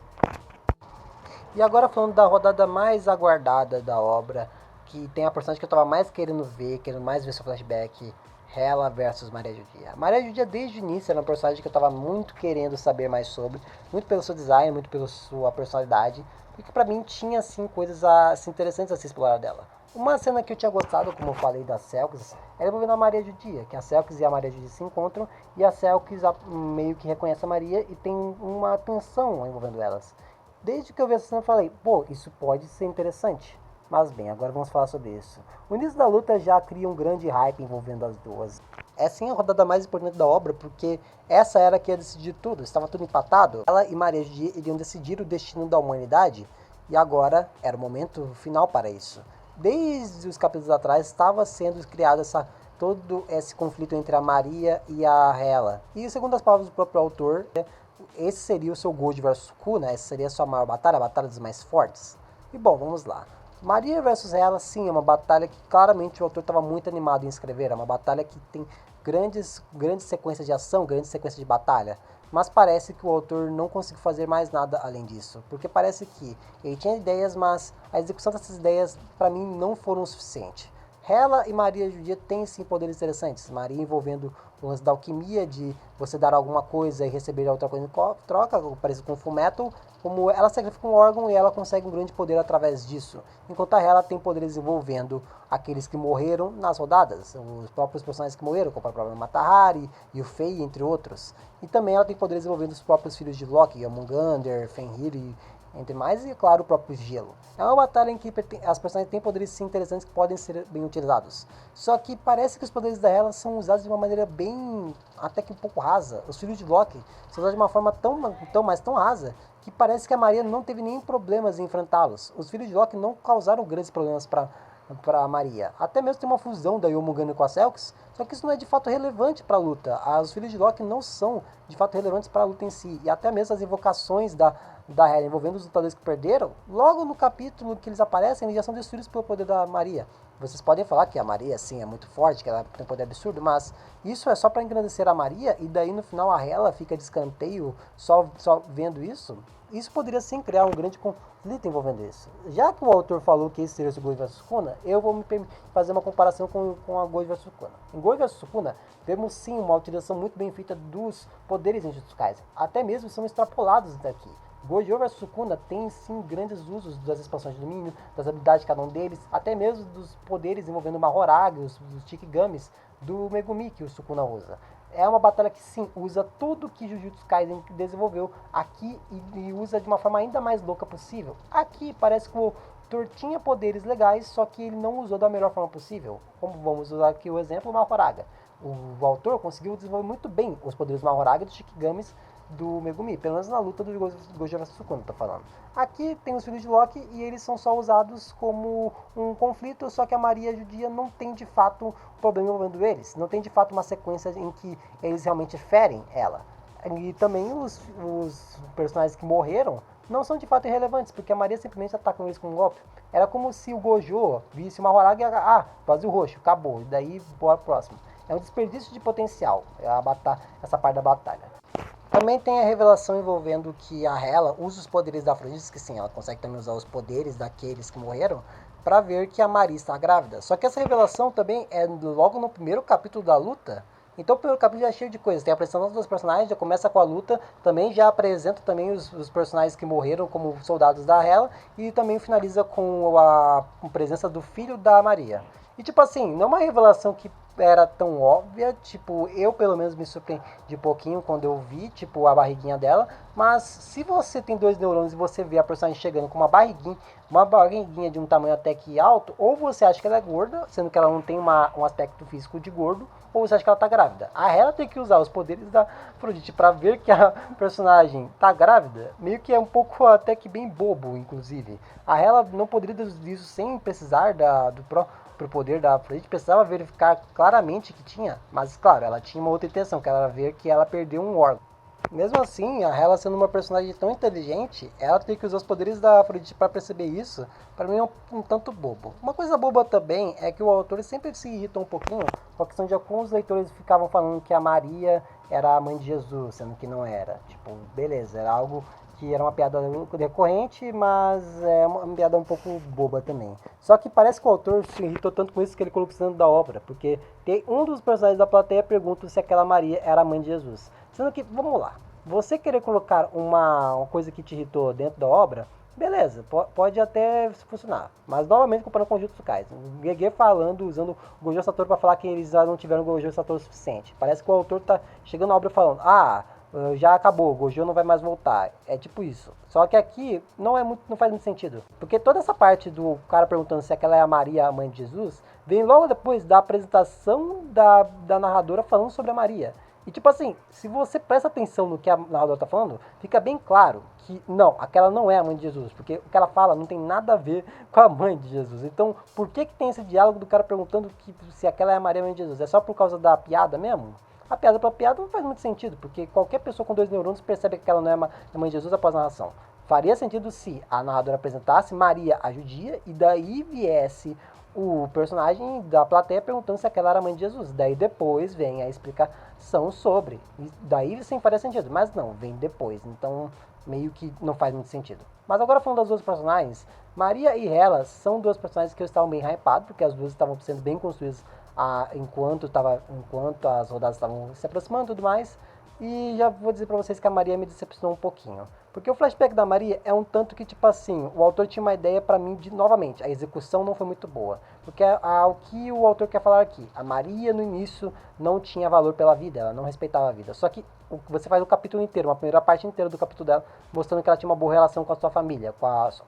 Speaker 1: E agora falando da rodada mais aguardada da obra, que tem a personagem que eu tava mais querendo ver, querendo mais ver seu flashback, Hela versus Maria Judia. Maria Judia desde o início era uma personagem que eu tava muito querendo saber mais sobre, muito pelo seu design, muito pela sua personalidade, porque pra mim tinha assim coisas assim, interessantes a se explorar dela. Uma cena que eu tinha gostado, como eu falei, da Selkis, era envolvendo a Maria Judia, que a Selkis e a Maria Judia se encontram e a Selkis meio que reconhece a Maria e tem uma tensão envolvendo elas. Desde que eu vi essa cena eu falei, pô, isso pode ser interessante. Mas bem, agora vamos falar sobre isso. O início da luta já cria um grande hype envolvendo as duas. É sim a rodada mais importante da obra, porque essa era que ia decidir tudo, estava tudo empatado. Ela e Maria iriam decidir o destino da humanidade, e agora era o momento final para isso. Desde os capítulos atrás estava sendo criado todo esse conflito entre a Maria e a Hela. E segundo as palavras do próprio autor, esse seria o seu Gold versus Kuna, essa seria a sua maior batalha, a batalha dos mais fortes. E bom, vamos lá. Maria versus ela, sim, é uma batalha que claramente o autor estava muito animado em escrever. É uma batalha que tem grandes sequências de ação, grandes sequências de batalha. Mas parece que o autor não conseguiu fazer mais nada além disso. Porque parece que ele tinha ideias, mas a execução dessas ideias, para mim, não foram o suficiente. Hela e Maria Judia têm sim poderes interessantes. Maria envolvendo o lance da alquimia, de você dar alguma coisa e receber outra coisa em troca, parecido com o Fullmetal, como ela sacrifica um órgão e ela consegue um grande poder através disso. Enquanto a Hela tem poderes envolvendo aqueles que morreram nas rodadas, os próprios personagens que morreram, como a própria Matahari e o Fei, entre outros. E também ela tem poderes envolvendo os próprios filhos de Loki, Jormungandr, Fenrir e entre mais, e claro, o próprio gelo. É uma batalha em que as personagens têm poderes sim interessantes que podem ser bem utilizados. Só que parece que os poderes da Hela são usados de uma maneira bem, até que um pouco rasa. Os filhos de Loki são usados de uma forma tão rasa, que parece que a Maria não teve nem problemas em enfrentá-los. Os filhos de Loki não causaram grandes problemas para Maria. Até mesmo tem uma fusão da Jormungandr com a Selkis, só que isso não é de fato relevante para a luta. Os filhos de Loki não são de fato relevantes para a luta em si. E até mesmo as invocações da Hela envolvendo os lutadores que perderam, logo no capítulo que eles aparecem, eles já são destruídos pelo poder da Maria. Vocês podem falar que a Maria, sim, é muito forte, que ela tem um poder absurdo, mas isso é só para engrandecer a Maria, e daí no final a Hela fica de escanteio só vendo isso. Isso poderia sim criar um grande conflito envolvendo isso. Já que o autor falou que esse seria o Gold vs Kuna, eu vou me fazer uma comparação com a Gold vs Kuna. Em Gold vs Kuna, vemos sim uma utilização muito bem feita dos poderes em Jujutsu Kaisen. Até mesmo são extrapolados daqui. Gojo vs Sukuna tem sim grandes usos das expansões de domínio, das habilidades de cada um deles, até mesmo dos poderes envolvendo o Mahoragi, os Shikigamis do Megumi que o Sukuna usa. É uma batalha que sim, usa tudo que Jujutsu Kaisen desenvolveu aqui e usa de uma forma ainda mais louca possível. Aqui parece que o autor tinha poderes legais, só que ele não usou da melhor forma possível. Como vamos usar aqui o exemplo, o Mahoraga. O autor conseguiu desenvolver muito bem os poderes do Mahoraga e dos Shikigamis do Megumi, pelo menos na luta do Gojo vs Sukuna, tô falando. Aqui tem os filhos de Loki e eles são só usados como um conflito, só que a Maria Judia não tem de fato um problema envolvendo eles, não tem de fato uma sequência em que eles realmente ferem ela. E também os personagens que morreram não são de fato irrelevantes, porque a Maria simplesmente ataca eles com um golpe. Era como se o Gojo visse uma Horaga e vazio roxo, acabou, e daí bora pro próximo. É um desperdício de potencial essa parte da batalha. Também tem a revelação envolvendo que a Hela usa os poderes da Afrodite, que sim, ela consegue também usar os poderes daqueles que morreram, para ver que a Maria está grávida. Só que essa revelação também é logo no primeiro capítulo da luta. Então o primeiro capítulo já é cheio de coisas. Tem a apresentação dos personagens, já começa com a luta, também já apresenta também os personagens que morreram como soldados da Hela, e também finaliza com a presença do filho da Maria. E tipo assim, não é uma revelação que era tão óbvia, tipo, eu pelo menos me surpreendi um pouquinho quando eu vi, tipo, a barriguinha dela, mas se você tem 2 neurônios e você vê a personagem chegando com uma barriguinha de um tamanho até que alto, ou você acha que ela é gorda, sendo que ela não tem um aspecto físico de gordo, ou você acha que ela tá grávida. A Hela tem que usar os poderes da Afrodite para ver que a personagem tá grávida, meio que é um pouco até que bem bobo, inclusive. A Hela não poderia deduzir isso sem precisar pro poder da Afrodite, precisava verificar claramente que tinha, mas claro, ela tinha uma outra intenção, que era ver que ela perdeu um órgão. Mesmo assim, a Hela sendo uma personagem tão inteligente, ela tem que usar os poderes da Afrodite para perceber isso, para mim é um tanto bobo. Uma coisa boba também é que o autor sempre se irrita um pouquinho com a questão de alguns leitores ficavam falando que a Maria era a mãe de Jesus, sendo que não era. Tipo, beleza, era algo que era uma piada recorrente, mas é uma piada um pouco boba também. Só que parece que o autor se irritou tanto com isso que ele colocou isso dentro da obra, porque tem um dos personagens da plateia pergunta se aquela Maria era a mãe de Jesus. Sendo que, vamos lá, você querer colocar uma coisa que te irritou dentro da obra, beleza, pode até funcionar. Mas novamente comparando com o Jujutsu Kaisen, o Gege falando, usando o Gojo Satoru para falar que eles já não tiveram Gojo Satoru suficiente. Parece que o autor tá chegando na obra falando, já acabou, o Gojo não vai mais voltar. É tipo isso. Só que aqui não faz muito sentido. Porque toda essa parte do cara perguntando se aquela é a Maria, a mãe de Jesus, vem logo depois da apresentação da narradora falando sobre a Maria. E tipo assim, se você presta atenção no que a narradora tá falando, fica bem claro que não, aquela não é a mãe de Jesus, porque o que ela fala não tem nada a ver com a mãe de Jesus. Então, por que tem esse diálogo do cara perguntando se aquela é a Maria, a mãe de Jesus? É só por causa da piada mesmo? A piada pela piada não faz muito sentido, porque qualquer pessoa com 2 neurônios percebe que aquela não é a mãe de Jesus após a narração. Faria sentido se a narradora apresentasse Maria a judia e daí viesse o personagem da plateia perguntando se aquela era a mãe de Jesus. Daí depois vem a explicação sobre. E daí sim faria sentido, mas não, vem depois. Então meio que não faz muito sentido. Mas agora falando das duas personagens, Maria e Hela são 2 personagens que eu estava bem hypado, porque as duas estavam sendo bem construídas enquanto as rodadas estavam se aproximando e tudo mais. E já vou dizer pra vocês que a Maria me decepcionou um pouquinho. Porque o flashback da Maria é um tanto que, tipo assim, o autor tinha uma ideia pra mim de, novamente, a execução não foi muito boa. Porque o que o autor quer falar aqui? A Maria, no início, não tinha valor pela vida, ela não respeitava a vida. Só que você faz o capítulo inteiro, uma primeira parte inteira do capítulo dela, mostrando que ela tinha uma boa relação com a sua família, com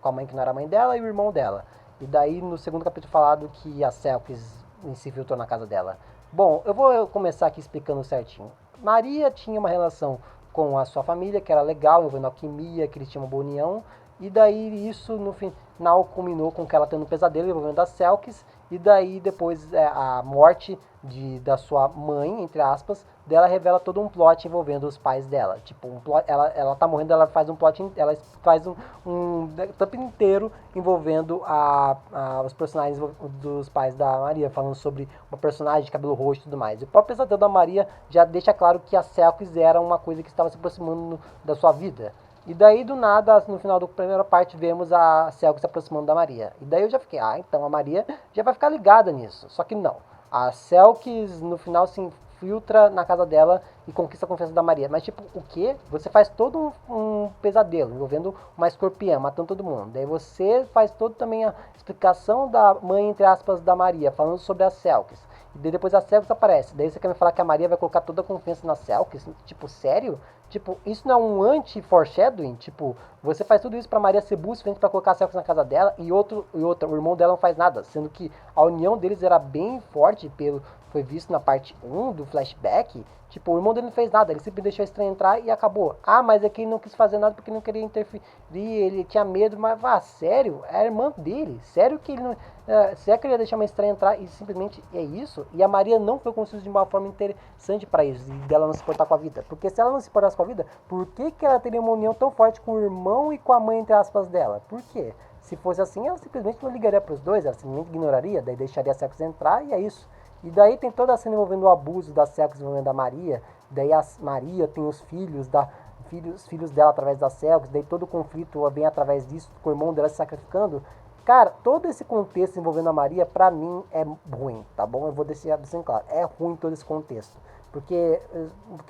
Speaker 1: a mãe que não era a mãe dela e o irmão dela. E daí, no segundo capítulo, falado que a Selkis se filtrou na casa dela. Bom, eu vou começar aqui explicando certinho. Maria tinha uma relação com a sua família, que era legal, envolvendo alquimia, que eles tinham uma boa união, e daí isso no final culminou com ela tendo um pesadelo envolvendo a Selkis, e daí depois a morte da sua mãe, entre aspas, dela revela todo um plot envolvendo os pais dela. Tipo, ela tá morrendo, ela faz um plot, ela faz um tempo inteiro envolvendo os personagens dos pais da Maria, falando sobre uma personagem de cabelo roxo e tudo mais. E o próprio pesadelo da Maria já deixa claro que a Selkis era uma coisa que estava se aproximando da sua vida. E daí, do nada, no final da primeira parte, vemos a Selkis se aproximando da Maria. E daí eu já fiquei, então a Maria já vai ficar ligada nisso. Só que não. A Selkis, no final, sim, infiltra na casa dela e conquista a confiança da Maria. Mas tipo, o quê? Você faz todo um pesadelo envolvendo uma escorpiã, matando todo mundo. Daí você faz todo também a explicação da mãe, entre aspas, da Maria, falando sobre a Selkis. E daí depois a Selkis aparece. Daí você quer me falar que a Maria vai colocar toda a confiança na Selkis? Tipo, sério? Tipo, isso não é um anti-foreshadowing? Tipo, você faz tudo isso pra Maria ser burra o suficiente pra colocar a Selkis na casa dela e outra, o irmão dela não faz nada. Sendo que a união deles era bem forte, foi visto na parte 1 do flashback. Tipo, o irmão dele não fez nada, ele simplesmente deixou a estranha entrar e acabou. Ah, mas é que ele não quis fazer nada porque ele não queria interferir, ele tinha medo, mas sério? É a irmã dele, sério que ele não... Será que ele ia deixar uma estranha entrar e simplesmente é isso? E a Maria não foi construída de uma forma interessante pra isso, e dela não se importar com a vida. Porque se ela não se importasse com a vida, por que ela teria uma união tão forte com o irmão e com a mãe, entre aspas, dela? Por quê? Se fosse assim, ela simplesmente não ligaria pros dois, ela simplesmente ignoraria, daí deixaria a Selkis entrar e é isso. E daí tem toda a cena envolvendo o abuso da Selkis envolvendo a Maria. Daí a Maria tem os filhos dela através da Selkis. Daí todo o conflito vem através disso, com o irmão dela se sacrificando. Cara, todo esse contexto envolvendo a Maria, pra mim, é ruim, tá bom? Eu vou deixar claro. É ruim todo esse contexto. Porque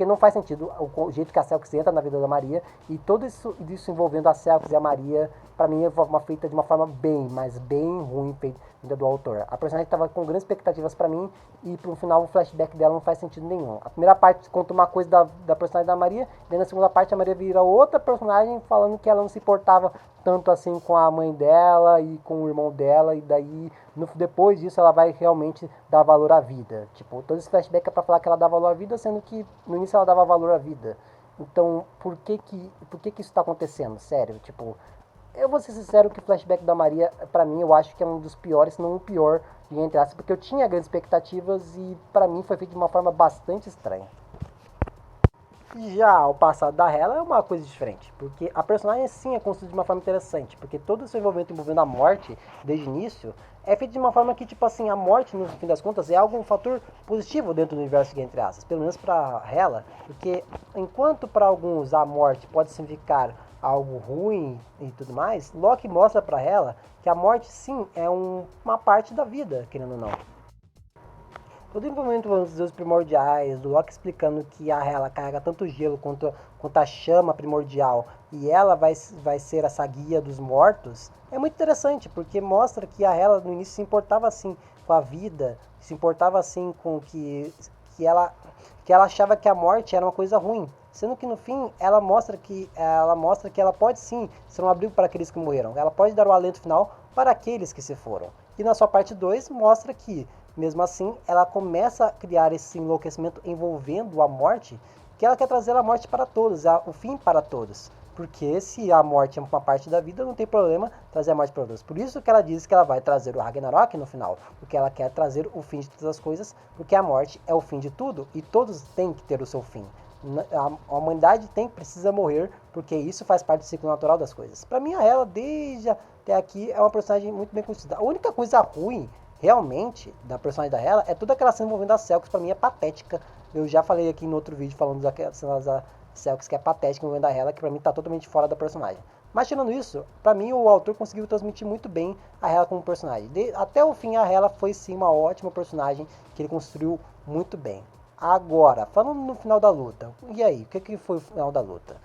Speaker 1: não faz sentido o jeito que a Selkis entra na vida da Maria. E todo isso envolvendo a Selkis e a Maria, pra mim, é uma feita de uma forma mas bem ruim feita do autor. A personagem estava com grandes expectativas pra mim e pro final o flashback dela não faz sentido nenhum. A primeira parte conta uma coisa da personagem da Maria, e na segunda parte a Maria vira outra personagem falando que ela não se importava tanto assim com a mãe dela e com o irmão dela, e daí depois disso ela vai realmente dar valor à vida. Tipo, todo esse flashback é pra falar que ela dá valor à vida, sendo que no início ela dava valor à vida. Então, por que isso tá acontecendo? Sério, tipo, eu vou ser sincero que o flashback da Maria, pra mim, eu acho que é um dos piores, se não o pior, de entre aspas, porque eu tinha grandes expectativas e pra mim foi feito de uma forma bastante estranha. Já o passado da Hela é uma coisa diferente, porque a personagem sim é construída de uma forma interessante, porque todo o seu envolvendo a morte, desde o início, é feito de uma forma que, tipo assim, a morte, no fim das contas, é um fator positivo dentro do universo de Entre Asas, pelo menos pra Hela, porque enquanto para alguns a morte pode significar algo ruim e tudo mais, Loki mostra pra Hela que a morte sim é uma parte da vida, querendo ou não. Todo o envolvimento dos deuses primordiais, do Loki explicando que a Hela carrega tanto gelo quanto a chama primordial e ela vai ser essa guia dos mortos, é muito interessante, porque mostra que a Hela no início se importava assim com a vida, se importava assim com que ela achava que a morte era uma coisa ruim, sendo que no fim ela mostra que ela pode sim ser um abrigo para aqueles que morreram, ela pode dar o alento final para aqueles que se foram. E na sua parte 2 mostra que mesmo assim, ela começa a criar esse enlouquecimento envolvendo a morte, que ela quer trazer a morte para todos, o fim para todos. Porque se a morte é uma parte da vida, não tem problema trazer a morte para todos. Por isso que ela diz que ela vai trazer o Ragnarok no final, porque ela quer trazer o fim de todas as coisas, porque a morte é o fim de tudo e todos têm que ter o seu fim. A humanidade precisa morrer, porque isso faz parte do ciclo natural das coisas. Para mim, a Hela, desde até aqui, é uma personagem muito bem construída. A única coisa ruim realmente da personagem da Hela é toda aquela cena envolvendo a Selkis, pra mim é patética. Eu já falei aqui no outro vídeo falando daquelas cenas da Selkis que é patética envolvendo a Hela, que pra mim tá totalmente fora da personagem. Mas tirando isso, pra mim o autor conseguiu transmitir muito bem a Hela como personagem. Até o fim a Hela foi sim uma ótima personagem que ele construiu muito bem. Agora, falando no final da luta, e aí, o que foi o final da luta?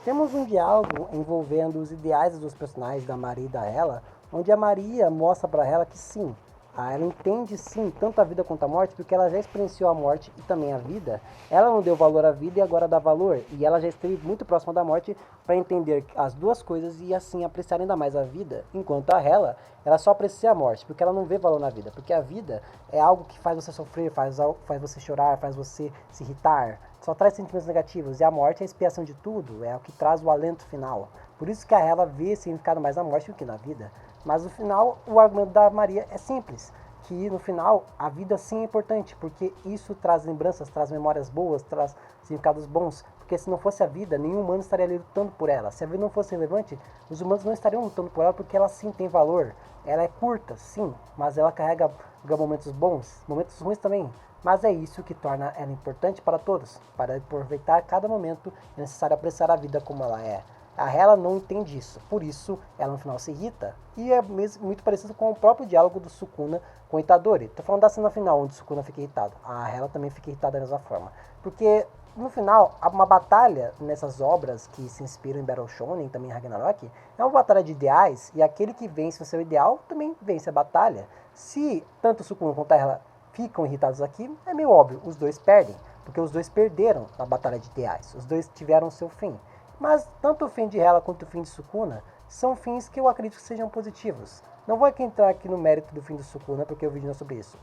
Speaker 1: Temos um diálogo envolvendo os ideais dos personagens da Maria e da Hela, onde a Maria mostra pra Hela que sim, ela entende sim tanto a vida quanto a morte, porque ela já experienciou a morte e também a vida. Ela não deu valor à vida e agora dá valor. E ela já esteve muito próxima da morte para entender as duas coisas e assim apreciar ainda mais a vida. Enquanto a Hela, ela só aprecia a morte, porque ela não vê valor na vida. Porque a vida é algo que faz você sofrer, faz você chorar, faz você se irritar. Só traz sentimentos negativos. E a morte é a expiação de tudo, é o que traz o alento final. Por isso que a Hela vê significado mais na morte do que na vida. Mas no final, o argumento da Maria é simples, que no final a vida sim é importante, porque isso traz lembranças, traz memórias boas, traz significados bons, porque se não fosse a vida, nenhum humano estaria lutando por ela. Se a vida não fosse relevante, os humanos não estariam lutando por ela, porque ela sim tem valor. Ela é curta, sim, mas ela carrega momentos bons, momentos ruins também. Mas é isso que torna ela importante para todos. Para aproveitar cada momento, é necessário apreciar a vida como ela é. A Hela não entende isso, por isso ela no final se irrita. E é muito parecido com o próprio diálogo do Sukuna com o Itadori. Tô falando da cena final, onde o Sukuna fica irritado. A Hela também fica irritada da mesma forma. Porque no final, uma batalha nessas obras que se inspiram em Battle Shonen e também em Ragnarok é uma batalha de ideais, e aquele que vence o seu ideal também vence a batalha. Se tanto o Sukuna quanto a Hela ficam irritados aqui, é meio óbvio, os dois perdem, porque os dois perderam na batalha de ideais, os dois tiveram seu fim. Mas tanto o fim de Hela quanto o fim de Sukuna são fins que eu acredito que sejam positivos. Não vou entrar aqui no mérito do fim do Sukuna, porque o vídeo não é sobre isso.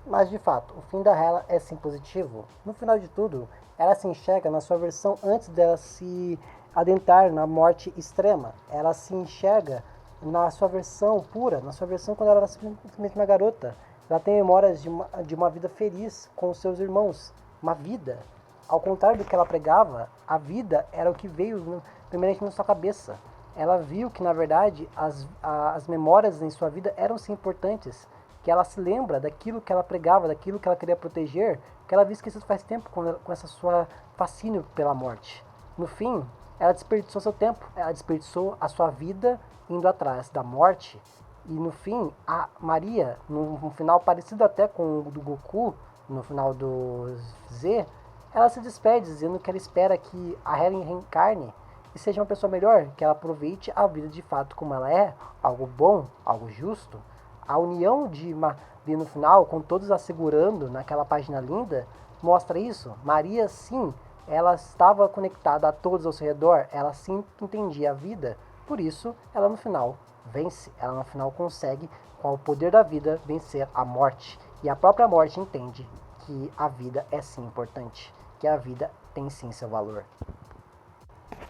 Speaker 1: Mas de fato, o fim da Hela é sim positivo. No final de tudo, ela se enxerga na sua versão antes dela se adentrar na morte extrema. Ela se enxerga na sua versão pura, na sua versão quando ela era simplesmente uma garota. Ela tem memórias de uma vida feliz com os seus irmãos, uma vida. Ao contrário do que ela pregava, a vida era o que veio primeiramente na sua cabeça. Ela viu que, na verdade, as memórias em sua vida eram sim importantes, que ela se lembra daquilo que ela pregava, daquilo que ela queria proteger, que ela havia esquecido faz tempo com essa sua fascínio pela morte. No fim, ela desperdiçou seu tempo, ela desperdiçou a sua vida indo atrás da morte. E no fim, a Maria, num final parecido até com o do Goku, no final do Z, ela se despede dizendo que ela espera que a Helen reencarne e seja uma pessoa melhor, que ela aproveite a vida de fato como ela é, algo bom, algo justo. A união de Maria no final, com todos assegurando naquela página linda, mostra isso. Maria, sim, ela estava conectada a todos ao seu redor, ela sim entendia a vida, por isso ela no final vence, ela no final consegue, com o poder da vida, vencer a morte. E a própria morte entende que a vida é sim importante, que a vida tem sim seu valor.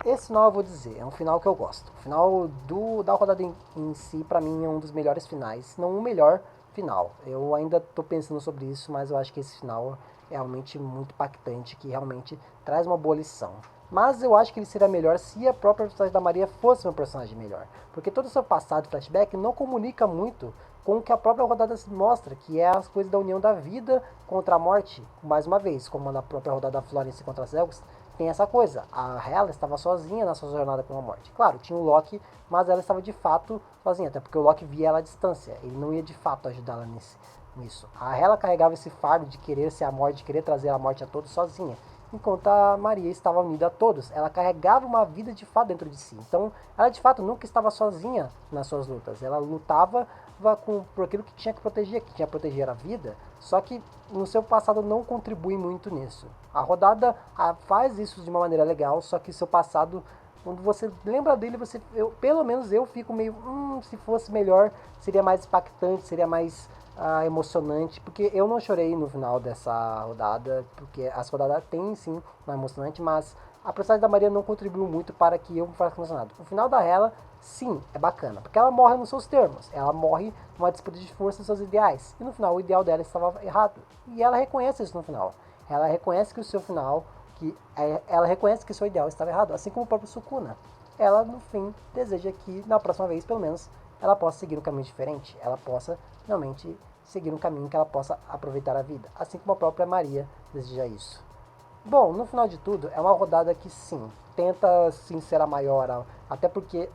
Speaker 1: Esse final eu vou dizer, é um final que eu gosto. O final da rodada em si, pra mim, é um dos melhores finais, se não o melhor final. Eu ainda tô pensando sobre isso, mas eu acho que esse final é realmente muito impactante, que realmente traz uma boa lição. Mas eu acho que ele seria melhor se a própria personagem da Maria fosse uma personagem melhor. Porque todo o seu passado e flashback não comunica muito com o que a própria rodada mostra, que é as coisas da união da vida contra a morte. Mais uma vez, como na própria rodada da Florence contra as Elves, tem essa coisa. A Hela estava sozinha na sua jornada com a morte. Claro, tinha o Loki, mas ela estava de fato sozinha, até porque o Loki via ela à distância. Ele não ia de fato ajudá-la nisso. A Hela carregava esse fardo de querer ser a morte, de querer trazer a morte a todos sozinha, enquanto a Maria estava unida a todos. Ela carregava uma vida de fato dentro de si. Então, ela de fato nunca estava sozinha nas suas lutas. Ela lutava por aquilo que tinha que proteger a vida, só que no seu passado não contribui muito nisso. A rodada faz isso de uma maneira legal, só que seu passado, quando você lembra dele, pelo menos eu fico meio, se fosse melhor, seria mais impactante, seria mais emocionante, porque eu não chorei no final dessa rodada, porque as rodadas têm sim uma emocionante, mas a personagem da Maria não contribuiu muito para que eu me ficasse emocionado. O final da Hela, sim, é bacana, porque ela morre nos seus termos, ela morre numa disputa de força dos seus ideais, e no final o ideal dela estava errado, e ela reconhece isso no final. Ela reconhece que o seu final, ela reconhece que o seu ideal estava errado, assim como o próprio Sukuna. Ela, no fim, deseja que, na próxima vez, pelo menos, ela possa seguir um caminho diferente, ela possa realmente seguir um caminho que ela possa aproveitar a vida, assim como a própria Maria deseja isso. Bom, no final de tudo, é uma rodada que sim, tenta sim ser a maior, até porque,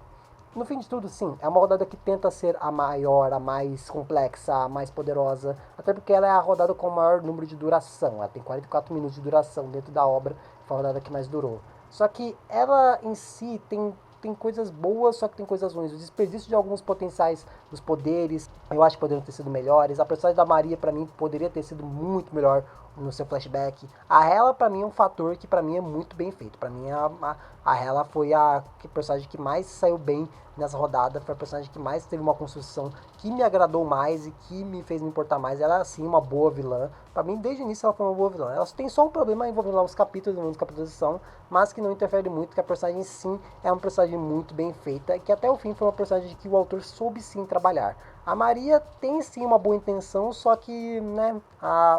Speaker 1: no fim de tudo, sim, é uma rodada que tenta ser a maior, a mais complexa, a mais poderosa, até porque ela é a rodada com o maior número de duração, ela tem 44 minutos de duração dentro da obra, foi a rodada que mais durou. Só que ela em si tem coisas boas, só que tem coisas ruins. O desperdício de alguns potenciais dos poderes, eu acho que poderiam ter sido melhores. A personagem da Maria, pra mim, poderia ter sido muito melhor no seu flashback. A Hela, pra mim, é um fator que pra mim é muito bem feito. Pra mim, a Hela foi a personagem que mais saiu bem nessa rodada. Foi a personagem que mais teve uma construção que me agradou mais e que me fez me importar mais. Ela é, sim, uma boa vilã. Pra mim, desde o início, ela foi uma boa vilã. Ela tem só um problema envolvendo lá os capítulos, os capítulos são, mas que não interfere muito, que a personagem, sim, é uma personagem muito bem feita, que até o fim foi uma personagem que o autor soube, sim, trabalhar. A Maria tem, sim, uma boa intenção, só que, né,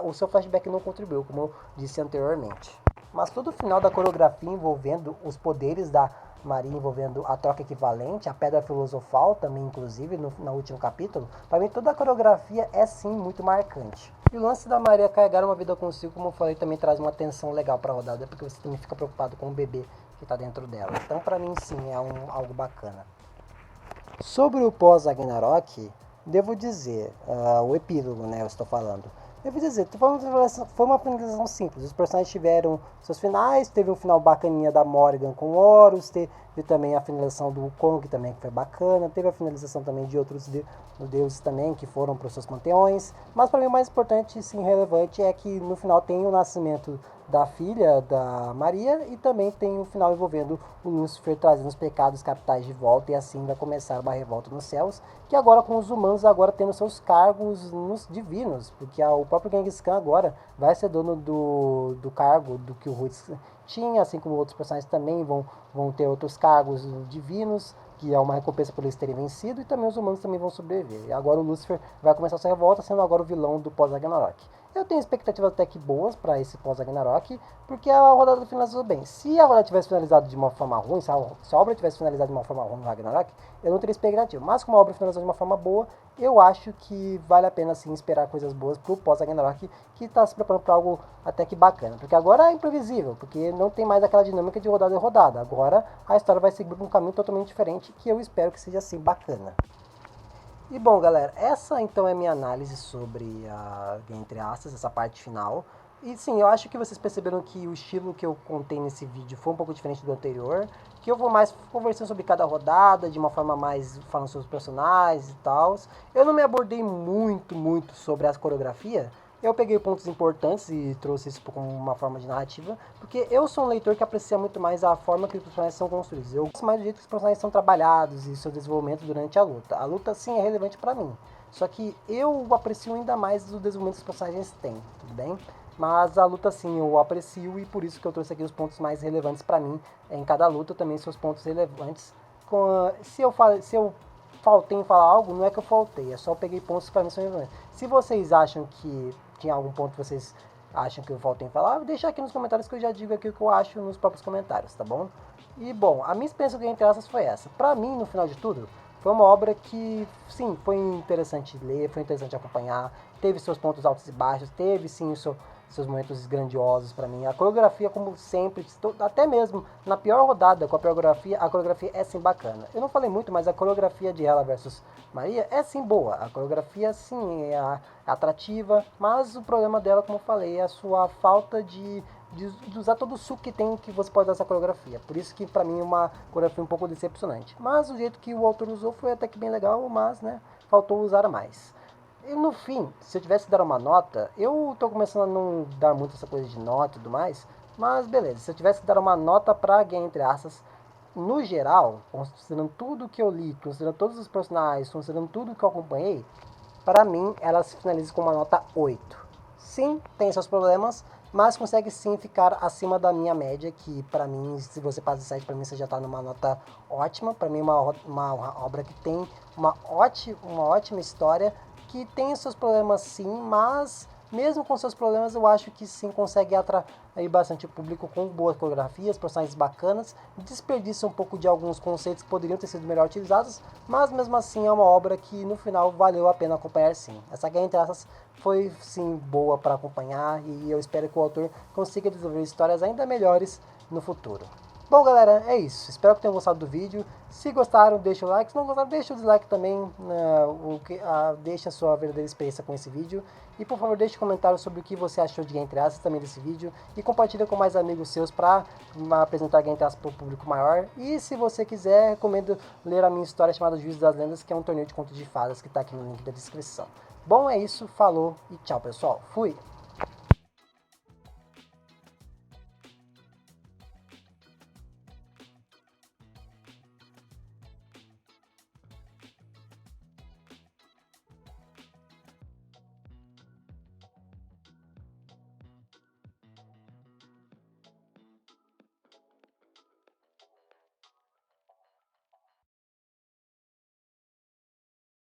Speaker 1: o seu flashback não contribuiu, como eu disse anteriormente. Mas todo o final da coreografia envolvendo os poderes da Maria, envolvendo a troca equivalente, a pedra filosofal também, inclusive, no último capítulo, para mim toda a coreografia é sim muito marcante. E o lance da Maria carregar uma vida consigo, como eu falei, também traz uma tensão legal para a rodada, porque você também fica preocupado com o bebê que tá dentro dela. Então, pra mim, sim, é algo bacana. Sobre o pós-Ragnarok, devo dizer, o epílogo, né, eu estou falando. Devo dizer, foi uma finalização simples. Os personagens tiveram seus finais, teve um final bacaninha da Morrigan com Horus, teve também a finalização do Kong também, que foi bacana, teve a finalização também de outros deuses também, que foram para os seus panteões. Mas para mim o mais importante, sim, relevante, é que no final tem o nascimento da filha da Maria e também tem o final envolvendo o Lúcifer trazendo os pecados capitais de volta e assim vai começar uma revolta nos céus, que agora com os humanos agora tendo seus cargos nos divinos, porque o próprio Genghis Khan agora vai ser dono do cargo do que o Rhodes tinha, assim como outros personagens também vão ter outros cargos divinos, que é uma recompensa por eles terem vencido, e também os humanos também vão sobreviver. E agora o Lúcifer vai começar sua revolta, sendo agora o vilão do pós-Ragnarok. Eu tenho expectativas até que boas para esse pós-Ragnarok, porque a rodada finalizou bem. Se a rodada tivesse finalizado de uma forma ruim, se a obra tivesse finalizado de uma forma ruim no Ragnarok, eu não teria expectativa. Mas como a obra finalizou de uma forma boa, eu acho que vale a pena sim esperar coisas boas pro pós-Ragnarok, que está se preparando para algo até que bacana. Porque agora é imprevisível, porque não tem mais aquela dinâmica de rodada em rodada. Agora a história vai seguir por um caminho totalmente diferente, que eu espero que seja assim bacana. E bom, galera, essa então é minha análise sobre a Entre Aspas, essa parte final. E sim, eu acho que vocês perceberam que o estilo que eu contei nesse vídeo foi um pouco diferente do anterior, que eu vou mais conversando sobre cada rodada, de uma forma mais falando sobre os personagens e tal. Eu não me abordei muito sobre as coreografias. Eu peguei pontos importantes e trouxe isso como uma forma de narrativa, porque eu sou um leitor que aprecia muito mais a forma que os personagens são construídos. Eu gosto mais do jeito que os personagens são trabalhados e seu desenvolvimento durante a luta. A luta, sim, é relevante para mim. Só que eu aprecio ainda mais o desenvolvimento que os personagens têm, tudo bem? Mas a luta, sim, eu aprecio e por isso que eu trouxe aqui os pontos mais relevantes para mim. Em cada luta também seus pontos relevantes. Se eu faltei em falar algo, não é que eu faltei, é só eu peguei pontos que para mim são relevantes. Se vocês acham que tinha algum ponto que vocês acham que eu faltei em falar, deixa aqui nos comentários que eu já digo aqui o que eu acho nos próprios comentários, tá bom? E bom, a minha experiência com Entre Aspas foi essa. Pra mim, no final de tudo, foi uma obra que, sim, foi interessante ler, foi interessante acompanhar, teve seus pontos altos e baixos, teve sim seus momentos grandiosos pra mim. A coreografia, como sempre, até mesmo na pior rodada com a coreografia é sim bacana. Eu não falei muito, mas a coreografia de Hela versus Maria é sim boa. A coreografia sim é atrativa, mas o problema dela, como eu falei, é a sua falta de usar todo o suco que tem que você pode dar essa coreografia. Por isso que pra mim é uma coreografia um pouco decepcionante. Mas o jeito que o autor usou foi até que bem legal, mas né, faltou usar mais. E no fim, se eu tivesse que dar uma nota, eu tô começando a não dar muito essa coisa de nota e tudo mais, mas beleza, se eu tivesse que dar uma nota pra Game Entre Aspas, no geral, considerando tudo que eu li, considerando todos os personagens, considerando tudo que eu acompanhei, para mim ela se finaliza com uma nota 8. Sim, tem seus problemas, mas consegue sim ficar acima da minha média, que para mim, se você passa de 7, para mim você já está numa nota ótima. Para mim, uma obra que tem uma ótima história, que tem seus problemas sim, mas mesmo com seus problemas, eu acho que sim consegue atrair bastante o público com boas coreografias, personagens bacanas, desperdiça um pouco de alguns conceitos que poderiam ter sido melhor utilizados, mas mesmo assim é uma obra que no final valeu a pena acompanhar sim. Essa Guerra Entre Aspas foi sim boa para acompanhar e eu espero que o autor consiga desenvolver histórias ainda melhores no futuro. Bom, galera, é isso. Espero que tenham gostado do vídeo. Se gostaram, deixa o like. Se não gostaram, deixa o dislike também. Deixa a sua verdadeira experiência com esse vídeo. E, por favor, deixe um comentário sobre o que você achou de Game Entre Aspas também desse vídeo. E compartilha com mais amigos seus para apresentar Game Entre Aspas para o público maior. E, se você quiser, recomendo ler a minha história chamada Juízo das Lendas, que é um torneio de contos de fadas que está aqui no link da descrição. Bom, é isso. Falou e tchau, pessoal. Fui!